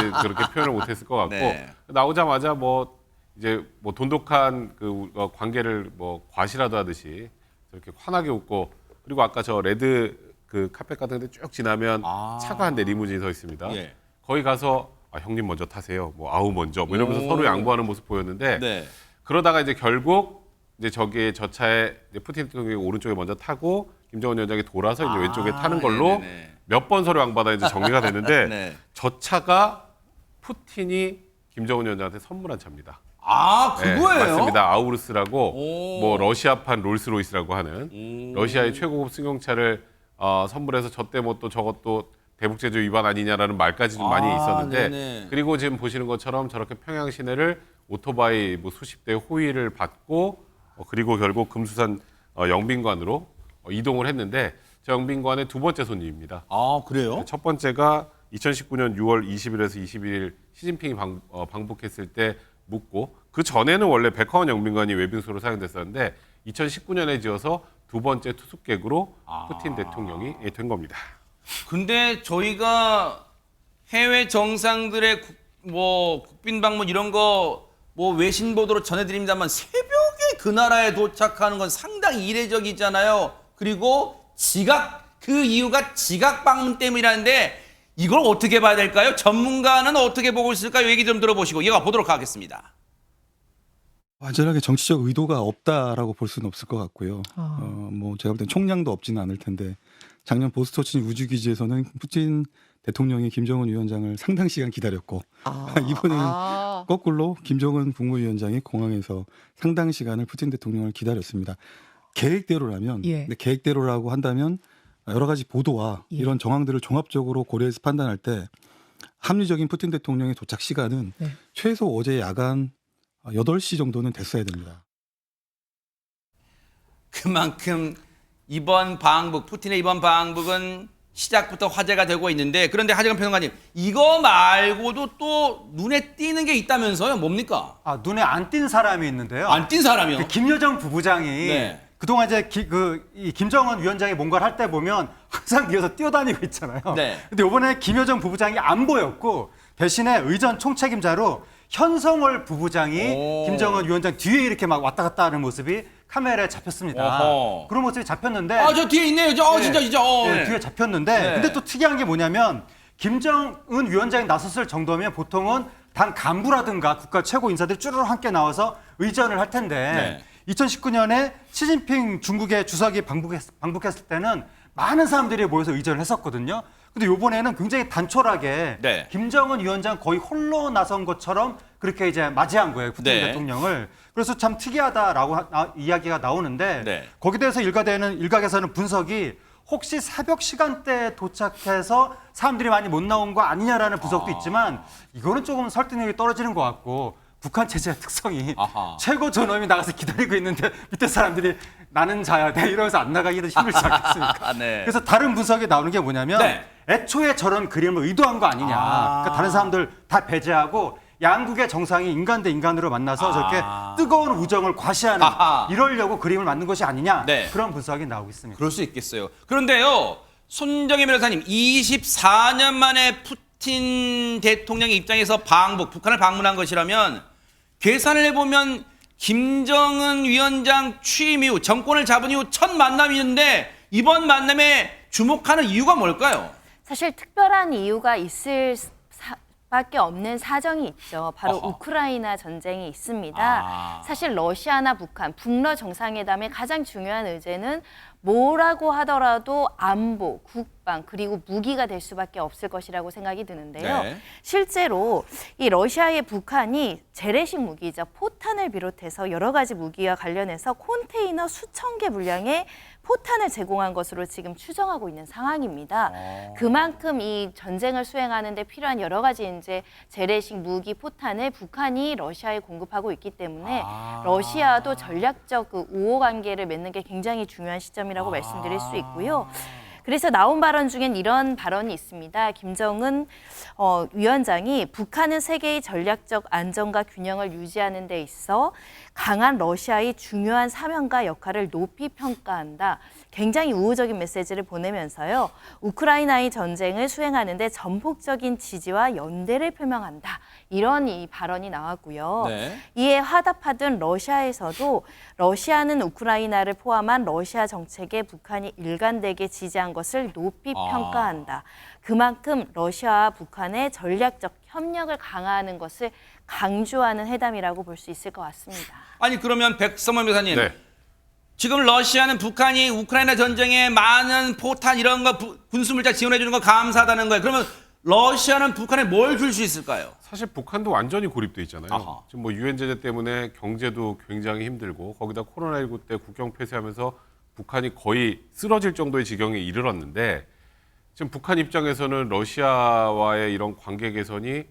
표현을 못했을 것 같고 네. 나오자마자 뭐 이제 뭐 돈독한 그 관계를 뭐 과시라도 하듯이 저렇게 환하게 웃고 그리고 아까 저 레드 그 카펫 같은 데 쭉 지나면 차가 한 대 리무진이 서 있습니다. 예. 거기 가서 형님 먼저 타세요. 뭐 아우 먼저 뭐 이러면서 오. 서로 양보하는 모습 보였는데 네. 그러다가 이제 결국 이제 저기에 저 차에 이제 푸틴 대통령이 오른쪽에 먼저 타고 김정은 위원장이 돌아서 이제 왼쪽에 타는 걸로 네네네. 몇 번 서로 양보하다 이제 정리가 됐는데 네. 저 차가 푸틴이 김정은 위원장한테 선물한 차입니다. 아, 그거예요? 네, 맞습니다. 아우루스라고 오. 뭐 러시아판 롤스로이스라고 하는 러시아의 최고급 승용차를 선물해서 저 때 뭐 또 저것도 대북제조 위반 아니냐라는 말까지 좀 많이 있었는데 네네. 그리고 지금 보시는 것처럼 저렇게 평양 시내를 오토바이 뭐 수십 대 호위를 받고 그리고 결국 금수산 영빈관으로 이동을 했는데 저 영빈관의 두 번째 손님입니다. 아, 그래요? 첫 번째가 2019년 6월 20일에서 21일 시진핑이 방북했을 때 묵고 그 전에는 원래 백화원 영빈관이 외빙소로 사용됐었는데 2019년에 지어서 두 번째 투숙객으로 푸틴 대통령이 된 겁니다. 근데 저희가 해외 정상들의 국빈 방문 이런 거 뭐 외신 보도로 전해드립니다만 새벽에 그 나라에 도착하는 건 상당히 이례적이잖아요. 그리고 그 이유가 지각 방문 때문이라는데 이걸 어떻게 봐야 될까요? 전문가는 어떻게 보고 있을까요? 얘기 좀 들어보시고 이어가 보도록 하겠습니다. 완전하게 정치적 의도가 없다라고 볼 수는 없을 것 같고요. 뭐 제가 볼 땐 총량도 없지는 않을 텐데 작년 보스토친 우주기지에서는 푸틴 대통령이 김정은 위원장을 상당 시간 기다렸고 이번에는 거꾸로 김정은 국무위원장이 공항에서 상당 시간을 푸틴 대통령을 기다렸습니다. 계획대로라면, 근데 계획대로라고 한다면 여러 가지 보도와 예. 이런 정황들을 종합적으로 고려해서 판단할 때 합리적인 푸틴 대통령의 도착 시간은 네. 최소 어제 야간 8시 정도는 됐어야 됩니다. 그만큼 이번 방북, 푸틴의 이번 방북은 시작부터 화제가 되고 있는데, 그런데 하재근 평론가님, 이거 말고도 또 눈에 띄는 게 있다면서요? 뭡니까? 눈에 안 띈 사람이 있는데요. 안 띈 사람이요? 그 김여정 부부장이 네. 그동안 이제 이 김정은 위원장이 뭔가를 할 때 보면 항상 뒤에서 뛰어다니고 있잖아요. 네. 근데 이번에 김여정 부부장이 안 보였고 대신에 의전 총책임자로 현성월 부부장이 김정은 위원장 뒤에 이렇게 막 왔다 갔다 하는 모습이 카메라에 잡혔습니다. 어허. 그런 모습이 잡혔는데 저 뒤에 있네요. 진짜. 네, 뒤에 잡혔는데 네. 근데 또 특이한 게 뭐냐면 김정은 위원장이 나섰을 정도면 보통은 당 간부라든가 국가 최고 인사들이 쭈르르 함께 나와서 의전을 할 텐데 2019년에 시진핑 중국의 주석이 방북했을 때는 많은 사람들이 모여서 의전을 했었거든요. 근데 이번에는 굉장히 단촐하게 김정은 위원장 거의 홀로 나선 것처럼 그렇게 이제 맞이한 거예요. 푸틴 대통령을. 그래서 참 특이하다라고 이야기가 나오는데 거기에 대해서 일각에서는 분석이 혹시 새벽 시간대에 도착해서 사람들이 많이 못 나온 거 아니냐라는 분석도 있지만 이거는 조금 설득력이 떨어지는 것 같고 북한 체제의 특성이 최고 존엄이 나가서 기다리고 있는데 밑에 사람들이 나는 자야 돼 이러면서 안 나가기도 힘들지 않겠습니까? 그래서 다른 분석이 나오는 게 뭐냐면 애초에 저런 그림을 의도한 거 아니냐. 그러니까 다른 사람들 다 배제하고 양국의 정상이 인간 대 인간으로 만나서 저렇게 뜨거운 우정을 과시하는 이러려고 그림을 만든 것이 아니냐. 그런 분석이 나오고 있습니다. 그럴 수 있겠어요. 그런데요, 손정혜 변호사님, 24년 만에 푸틴 대통령의 입장에서 북한을 방문한 것이라면 계산을 해보면 김정은 위원장 취임 이후, 정권을 잡은 이후 첫 만남이었는데 이번 만남에 주목하는 이유가 뭘까요? 사실 특별한 이유가 있을 밖에 없는 사정이 있죠. 바로 우크라이나 전쟁이 있습니다. 사실 러시아나 북한, 북러 정상회담의 가장 중요한 의제는 뭐라고 하더라도 안보, 국방, 그리고 무기가 될 수밖에 없을 것이라고 생각이 드는데요. 실제로 이 러시아의 북한이 재래식 무기죠. 포탄을 비롯해서 여러 가지 무기와 관련해서 컨테이너 수천 개 분량의 포탄을 제공한 것으로 지금 추정하고 있는 상황입니다. 그만큼 이 전쟁을 수행하는 데 필요한 여러 가지 이제 재래식 무기, 포탄을 북한이 러시아에 공급하고 있기 때문에 러시아도 전략적 그 우호 관계를 맺는 게 굉장히 중요한 시점이라고 말씀드릴 수 있고요. 그래서 나온 발언 중엔 이런 발언이 있습니다. 김정은 위원장이 북한은 세계의 전략적 안정과 균형을 유지하는 데 있어 강한 러시아의 중요한 사명과 역할을 높이 평가한다. 굉장히 우호적인 메시지를 보내면서요. 우크라이나의 전쟁을 수행하는 데 전폭적인 지지와 연대를 표명한다. 이런 이 발언이 나왔고요. 이에 화답하던 러시아에서도 러시아는 우크라이나를 포함한 러시아 정책에 북한이 일관되게 지지한 것을 높이 평가한다. 그만큼 러시아와 북한의 전략적 협력을 강화하는 것을 강조하는 회담이라고 볼 수 있을 것 같습니다. 아니 그러면 백성원 변호사님, 지금 러시아는 북한이 우크라이나 전쟁에 많은 포탄 이런 거 군수물자 지원해 주는 거 감사하다는 거예요. 그러면 러시아는 북한에 뭘 줄 수 있을까요? 사실 북한도 완전히 고립돼 있잖아요. 지금 뭐 유엔 제재 때문에 경제도 굉장히 힘들고 거기다 코로나19 때 국경 폐쇄하면서 북한이 거의 쓰러질 정도의 지경에 이르렀는데 지금 북한 입장에서는 러시아와의 이런 관계 개선이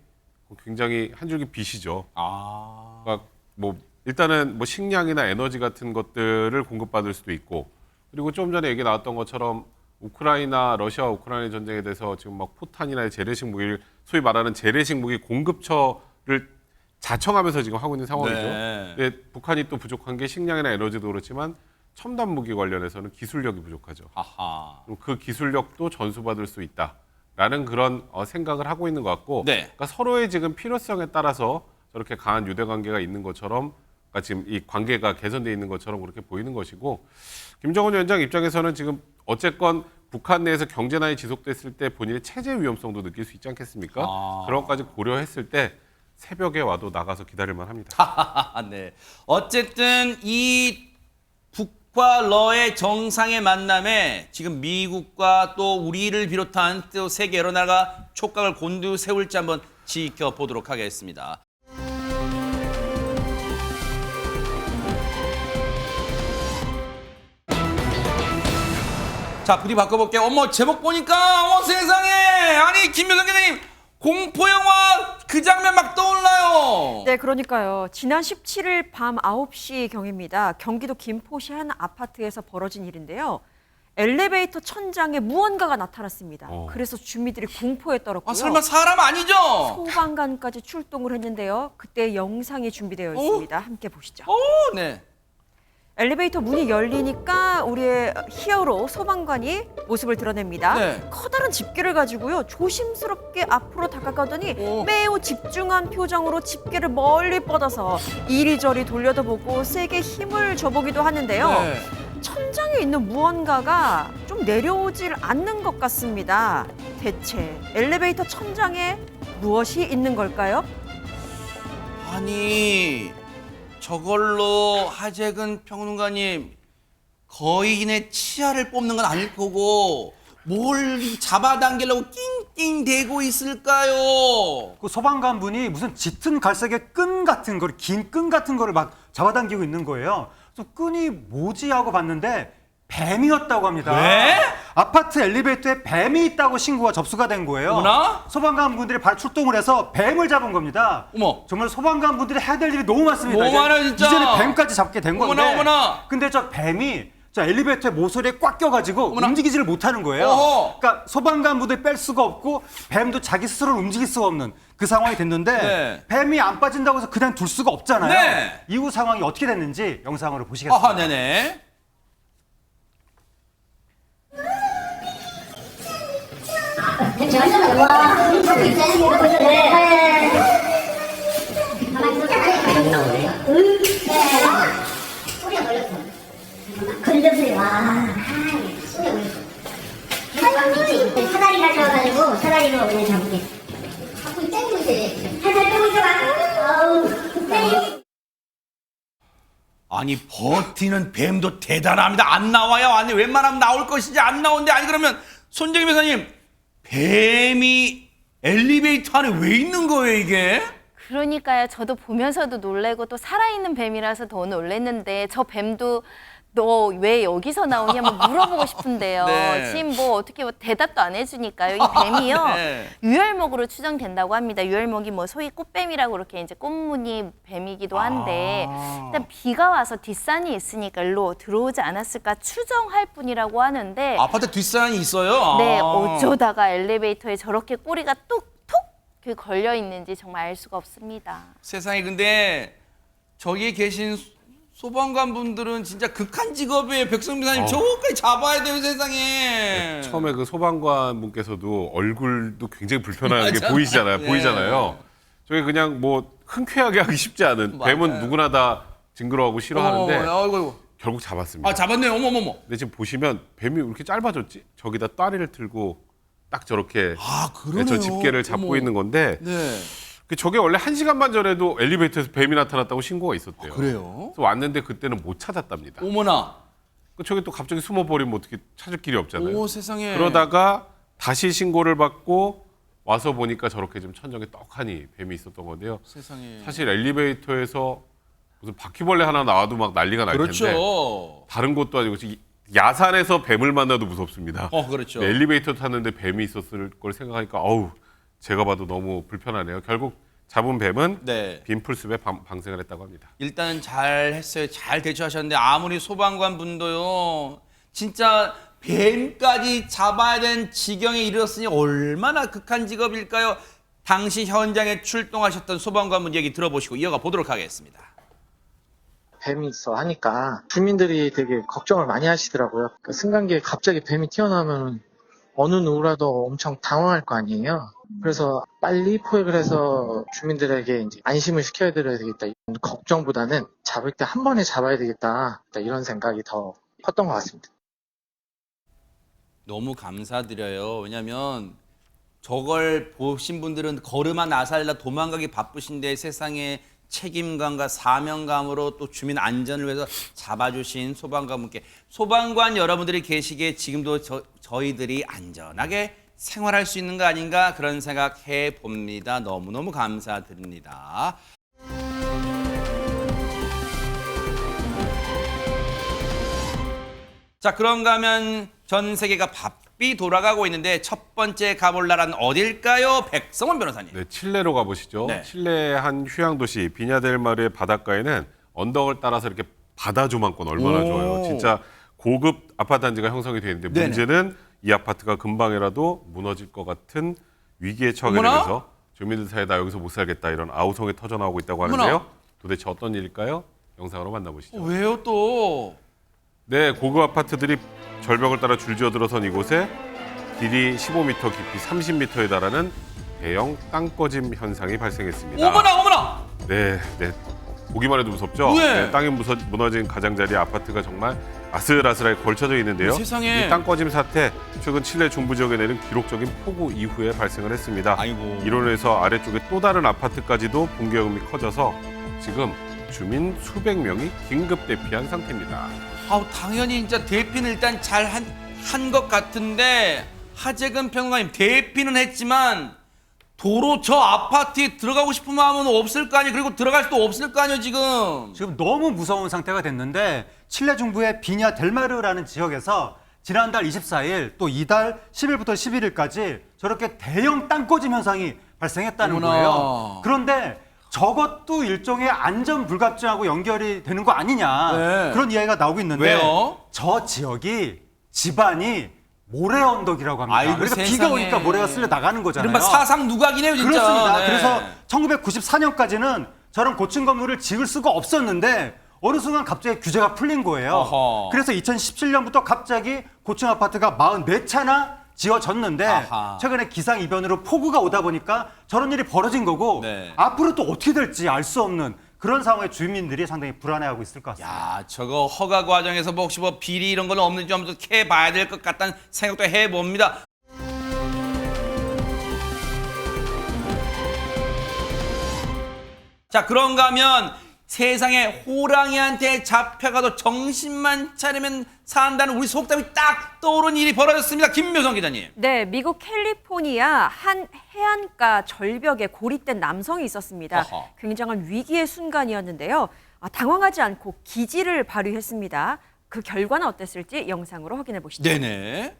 굉장히 한 줄기 빛이죠. 그러니까 뭐 일단은 뭐 식량이나 에너지 같은 것들을 공급받을 수도 있고, 그리고 좀 전에 얘기 나왔던 것처럼 러시아와 우크라이나 전쟁에 대해서 지금 막 포탄이나 재래식 무기를 소위 말하는 재래식 무기 공급처를 자청하면서 지금 하고 있는 상황이죠. 근데 북한이 또 부족한 게 식량이나 에너지도 그렇지만 첨단 무기 관련해서는 기술력이 부족하죠. 그럼 그 기술력도 전수받을 수 있다라는 그런 생각을 하고 있는 것 같고, 그러니까 서로의 지금 필요성에 따라서 저렇게 강한 유대 관계가 있는 것처럼, 그러니까 지금 이 관계가 개선되어 있는 것처럼 그렇게 보이는 것이고, 김정은 위원장 입장에서는 지금 어쨌건 북한 내에서 경제난이 지속됐을 때 본인의 체제 위험성도 느낄 수 있지 않겠습니까? 그런 것까지 고려했을 때 새벽에 와도 나가서 기다릴만 합니다. 어쨌든 이 북과 러의 정상의 만남에 지금 미국과 또 우리를 비롯한 또 세계 여러 나라가 촉각을 곤두세울지 한번 지켜보도록 하겠습니다. 자, 부디 바꿔볼게요. 어머, 제목 보니까, 어머, 세상에! 아니, 김효성 기자님, 공포영화 그 장면 막 떠올라요. 네, 그러니까요. 지난 17일 밤 9시 경입니다. 경기도 김포시 한 아파트에서 벌어진 일인데요. 엘리베이터 천장에 무언가가 나타났습니다. 그래서 주민들이 공포에 떨었고요. 아, 설마 사람 아니죠? 소방관까지 출동을 했는데요. 그때 영상이 준비되어 있습니다. 함께 보시죠. 네. 엘리베이터 문이 열리니까 우리의 히어로 소방관이 모습을 드러냅니다. 네. 커다란 집게를 가지고요. 조심스럽게 앞으로 다가가더니 매우 집중한 표정으로 집게를 멀리 뻗어서 이리저리 돌려도 보고 세게 힘을 줘보기도 하는데요. 네. 천장에 있는 무언가가 좀 내려오질 않는 것 같습니다. 대체 엘리베이터 천장에 무엇이 있는 걸까요? 아니, 저걸로 하재근 평론가님 거인의 치아를 뽑는 건 아닐 거고 뭘 잡아당기려고 낑낑대고 있을까요? 그 소방관분이 무슨 짙은 갈색의 끈 같은 걸, 긴 끈 같은 거를 막 잡아당기고 있는 거예요. 그래서 끈이 뭐지 하고 봤는데 뱀이었다고 합니다. 왜? 아파트 엘리베이터에 뱀이 있다고 신고가 접수가 된 거예요. 어머나? 소방관분들이 바로 출동을 해서 뱀을 잡은 겁니다. 어머. 정말 소방관분들이 해야 될 일이 너무 많습니다. 너무 많아요, 진짜. 이제는 뱀까지 잡게 된 건데. 어머나. 근데 저 뱀이 저 엘리베이터의 모서리에 꽉 껴가지고 움직이지를 못하는 거예요. 어허. 그러니까 소방관분들 뺄 수가 없고 뱀도 자기 스스로를 움직일 수가 없는 그 상황이 됐는데 네. 뱀이 안 빠진다고 해서 그냥 둘 수가 없잖아요. 네. 이후 상황이 어떻게 됐는지 영상으로 보시겠습니다. 아하, 네네. 사다리 가져와가지고 사다리로 그냥 잡을게. 자꾸 땡기고 있어야 살살 빼고 있어봐. 아우. 아니, 버티는 뱀도 대단합니다. 안 나와요. 아니, 웬만하면 나올 것이지 안 나오는데. 아니, 그러면 손정희 변호사님, 뱀이 엘리베이터 안에 왜 있는 거예요, 이게? 그러니까요. 저도 보면서도 놀래고 또 살아있는 뱀이라서 더 놀랬는데 저 뱀도 너 왜 여기서 나오냐 뭐 물어보고 싶은데요. 네. 지금 뭐 어떻게 뭐 대답도 안 해주니까요. 이 뱀이요. 네. 유혈목으로 추정된다고 합니다. 유혈목이 뭐 소위 꽃뱀이라고 그렇게 이제 꽃무늬 뱀이기도 한데 일단 비가 와서 뒷산이 있으니까 일로 들어오지 않았을까 추정할 뿐이라고 하는데 아파트 뒷산이 있어요? 네, 어쩌다가 엘리베이터에 저렇게 꼬리가 뚝뚝 걸려 있는지 정말 알 수가 없습니다. 세상에, 근데 저기에 계신 소방관 분들은 진짜 극한 직업이에요. 백성민 사님, 저거까지 잡아야 돼요, 세상에. 처음에 그 소방관 분께서도 얼굴도 굉장히 불편한 게 맞아. 보이잖아요. 네. 보이잖아요. 저게 그냥 뭐 흔쾌하게 하기 쉽지 않은 뱀은 맞아요. 누구나 다 징그러워하고 싫어하는데 아이고. 결국 잡았습니다. 아, 잡았네요. 어머머머. 근데 지금 보시면 뱀이 왜 이렇게 짧아졌지? 저기다 다리를 틀고 딱 저렇게 그러네요. 저 집게를 잡고 어머. 있는 건데 네. 저게 원래 1시간만 전에도 엘리베이터에서 뱀이 나타났다고 신고가 있었대요. 그래요? 그래서 왔는데 그때는 못 찾았답니다. 어머나. 저게 또 갑자기 숨어버리면 어떻게 찾을 길이 없잖아요. 오, 세상에. 그러다가 다시 신고를 받고 와서 보니까 저렇게 좀 천정에 떡하니 뱀이 있었던 건데요. 세상에. 사실 엘리베이터에서 무슨 바퀴벌레 하나 나와도 막 난리가 날 텐데 그렇죠. 다른 것도 아니고 야산에서 뱀을 만나도 무섭습니다. 그렇죠. 엘리베이터 탔는데 뱀이 있었을 걸 생각하니까 어우, 제가 봐도 너무 불편하네요. 결국 잡은 뱀은 네. 빈풀숲에 방생을 했다고 합니다. 일단 잘 했어요. 잘 대처하셨는데 아무리 소방관 분도요. 진짜 뱀까지 잡아야 되는 지경에 이르렀으니 얼마나 극한 직업일까요? 당시 현장에 출동하셨던 소방관분 얘기 들어보시고 이어가 보도록 하겠습니다. 뱀이 있어 하니까 주민들이 되게 걱정을 많이 하시더라고요. 그 승강기에 갑자기 뱀이 튀어나오면 어느 누구라도 엄청 당황할 거 아니에요. 그래서 빨리 포획을 해서 주민들에게 이제 안심을 시켜드려야 되겠다. 이런 걱정보다는 잡을 때 한 번에 잡아야 되겠다. 이런 생각이 더 컸던 것 같습니다. 너무 감사드려요. 왜냐하면 저걸 보신 분들은 걸음아 나살라 도망가기 바쁘신데 세상에 책임감과 사명감으로 또 주민 안전을 위해서 잡아주신 소방관분께 소방관 여러분들이 계시기에 지금도 저희들이 안전하게 생활할 수 있는 거 아닌가 그런 생각해 봅니다. 너무너무 감사드립니다. 자, 그런가 하면 전 세계가 바삐 돌아가고 있는데 첫 번째 가볼 나라는 어딜까요? 백성원 변호사님. 네, 칠레로 가보시죠. 네. 칠레의 한 휴양 도시 비냐델마르의 바닷가에는 언덕을 따라서 이렇게 바다 조망권 얼마나 오. 좋아요. 진짜 고급 아파트 단지가 형성이 되어 있는데 네네. 문제는 이 아파트가 금방이라도 무너질 것 같은 위기에 처하게 어머나. 되면서 주민들 사이에 나 여기서 못 살겠다 이런 아우성이 터져나오고 있다고 하는데요. 어머나. 도대체 어떤 일일까요? 영상으로 만나보시죠. 왜요 또? 네, 고급 아파트들이 절벽을 따라 줄지어 들어선 이곳에 길이 15m, 깊이 30m에 달하는 대형 땅꺼짐 현상이 발생했습니다. 어머나! 네. 보기만 해도 무섭죠? 네. 네, 땅이 무너진 가장자리 아파트가 정말 아슬아슬하게 걸쳐져 있는데요. 세상에. 이 땅꺼짐 사태, 최근 칠레 중부 지역에 내린 기록적인 폭우 이후에 발생을 했습니다. 아이고. 이로 인해서 아래쪽에 또 다른 아파트까지도 붕괴음이 커져서 지금 주민 수백 명이 긴급 대피한 상태입니다. 당연히 진짜 대피는 일단 잘 한 것 같은데 하재근 평론가님 대피는 했지만 도로 저 아파트에 들어가고 싶은 마음은 없을 거 아니에요. 그리고 들어갈 수도 없을 거 아니에요 지금. 지금 너무 무서운 상태가 됐는데 칠레 중부의 비냐 델마르라는 지역에서 지난달 24일 또 이달 10일부터 11일까지 저렇게 대형 땅꺼짐 현상이 발생했다는 어머나. 거예요. 그런데 저것도 일종의 안전 불감증하고 연결이 되는 거 아니냐 네. 그런 이야기가 나오고 있는데 왜요? 저 지역이 집안이 모래 언덕이라고 합니다. 아이고, 그래서 세상에. 비가 오니까 모래가 쓸려 나가는 거잖아요. 이른바 사상 누각이네요 진짜. 그렇습니다. 네. 그래서 1994년까지는 저런 고층 건물을 지을 수가 없었는데 어느 순간 갑자기 규제가 풀린 거예요. 어허. 그래서 2017년부터 갑자기 고층 아파트가 44차나 지어졌는데 아하. 최근에 기상이변으로 폭우가 오다 보니까 저런 일이 벌어진 거고 네. 앞으로 또 어떻게 될지 알 수 없는 그런 상황에 주민들이 상당히 불안해하고 있을 것 같습니다. 야, 저거 허가 과정에서 뭐 혹시 뭐 비리 이런 건 없는지 한번 캐봐야 될 것 같다는 생각도 해봅니다. 자, 그런가 하면 세상에 호랑이한테 잡혀가도 정신만 차리면 산다는 우리 속담이 딱 떠오른 일이 벌어졌습니다. 김묘성 기자님. 네, 미국 캘리포니아 한 해안가 절벽에 고립된 남성이 있었습니다. 어허. 굉장한 위기의 순간이었는데요. 당황하지 않고 기지를 발휘했습니다. 그 결과는 어땠을지 영상으로 확인해 보시죠. 네네.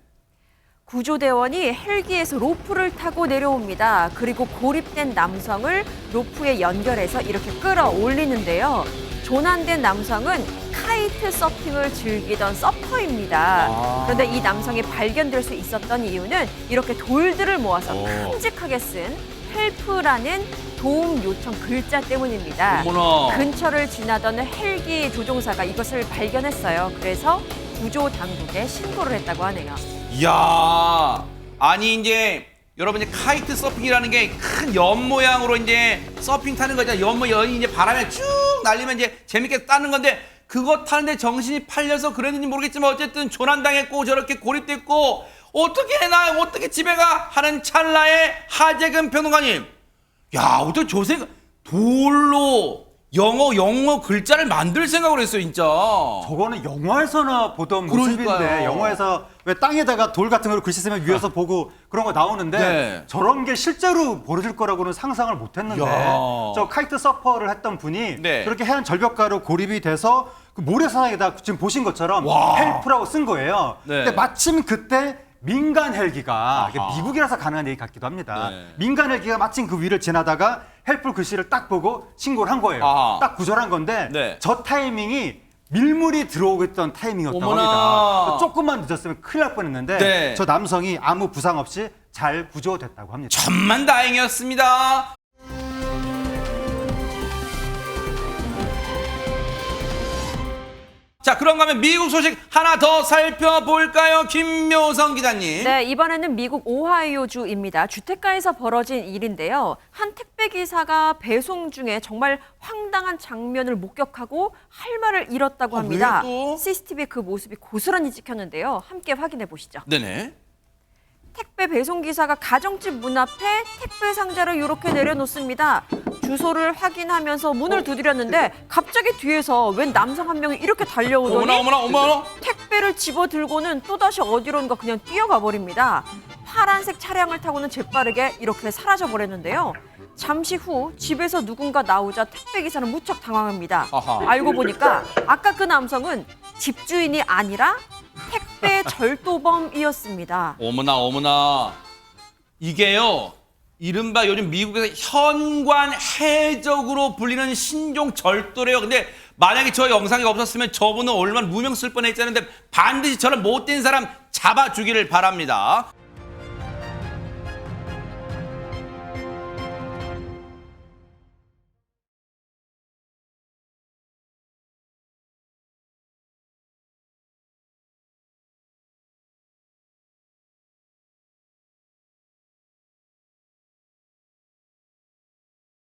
구조대원이 헬기에서 로프를 타고 내려옵니다. 그리고 고립된 남성을 로프에 연결해서 이렇게 끌어올리는데요. 조난된 남성은 카이트 서핑을 즐기던 서퍼입니다. 그런데 이 남성이 발견될 수 있었던 이유는 이렇게 돌들을 모아서 큼직하게 쓴 헬프라는 도움 요청 글자 때문입니다. 어머나. 근처를 지나던 헬기 조종사가 이것을 발견했어요. 그래서 구조 당국에 신고를 했다고 하네요. 이야, 아니 이제 여러분 이제 카이트 서핑이라는 게 큰 연 모양으로 이제 서핑 타는 거잖아요. 연이 이제 바람에 쭉 날리면 이제 재밌게 따는 건데 그거 타는데 정신이 팔려서 그랬는지 모르겠지만 어쨌든 조난당했고 저렇게 고립됐고 어떻게 나 어떻게 집에 가 하는 찰나에 하재근 평론가님, 야 어떻게 조세 돌로 영어 글자를 만들 생각을 했어요, 진짜. 저거는 영화에서나 보던 모습인데 그러니까요. 영화에서 왜 땅에다가 돌 같은 걸 글씨 쓰면 위에서 보고 그런 거 나오는데 네. 저런 게 실제로 벌어질 거라고는 상상을 못 했는데 야. 저 카이트 서퍼를 했던 분이 네. 저렇게 해안 절벽가로 고립이 돼서 그 모래사장에다 지금 보신 것처럼 와. 헬프라고 쓴 거예요. 네. 근데 마침 그때 민간 헬기가 이게 아하. 미국이라서 가능한 얘기 같기도 합니다. 네. 민간 헬기가 마침 그 위를 지나다가 헬프 글씨를 딱 보고 신고를 한 거예요. 아하. 딱 구절한 건데 네. 저 타이밍이 밀물이 들어오고 있던 타이밍이었다고 어머나. 합니다. 조금만 늦었으면 큰일 날 뻔했는데 네. 저 남성이 아무 부상 없이 잘 구조됐다고 합니다. 천만 다행이었습니다. 자, 그런가 하면 미국 소식 하나 더 살펴볼까요? 김묘성 기자님. 네, 이번에는 미국 오하이오주입니다. 주택가에서 벌어진 일인데요. 한 택배기사가 배송 중에 정말 황당한 장면을 목격하고 할 말을 잃었다고 합니다. 왜 또? CCTV에 그 모습이 고스란히 찍혔는데요. 함께 확인해 보시죠. 네네. 택배 배송기사가 가정집 문 앞에 택배 상자를 이렇게 내려놓습니다. 주소를 확인하면서 문을 두드렸는데 갑자기 뒤에서 웬 남성 한 명이 이렇게 달려오더니 어머나. 택배를 집어들고는 또다시 어디론가 그냥 뛰어가 버립니다. 파란색 차량을 타고는 재빠르게 이렇게 사라져 버렸는데요. 잠시 후 집에서 누군가 나오자 택배기사는 무척 당황합니다. 아하. 알고 보니까 아까 그 남성은 집주인이 아니라 택배 역대 절도범이었습니다. 어머나 어머나. 이게요. 이른바 요즘 미국에서 현관 해적으로 불리는 신종 절도래요. 근데 만약에 저 영상이 없었으면 저분은 얼마나 무명 쓸 뻔했지 않은데 반드시 저런 못된 사람 잡아주기를 바랍니다.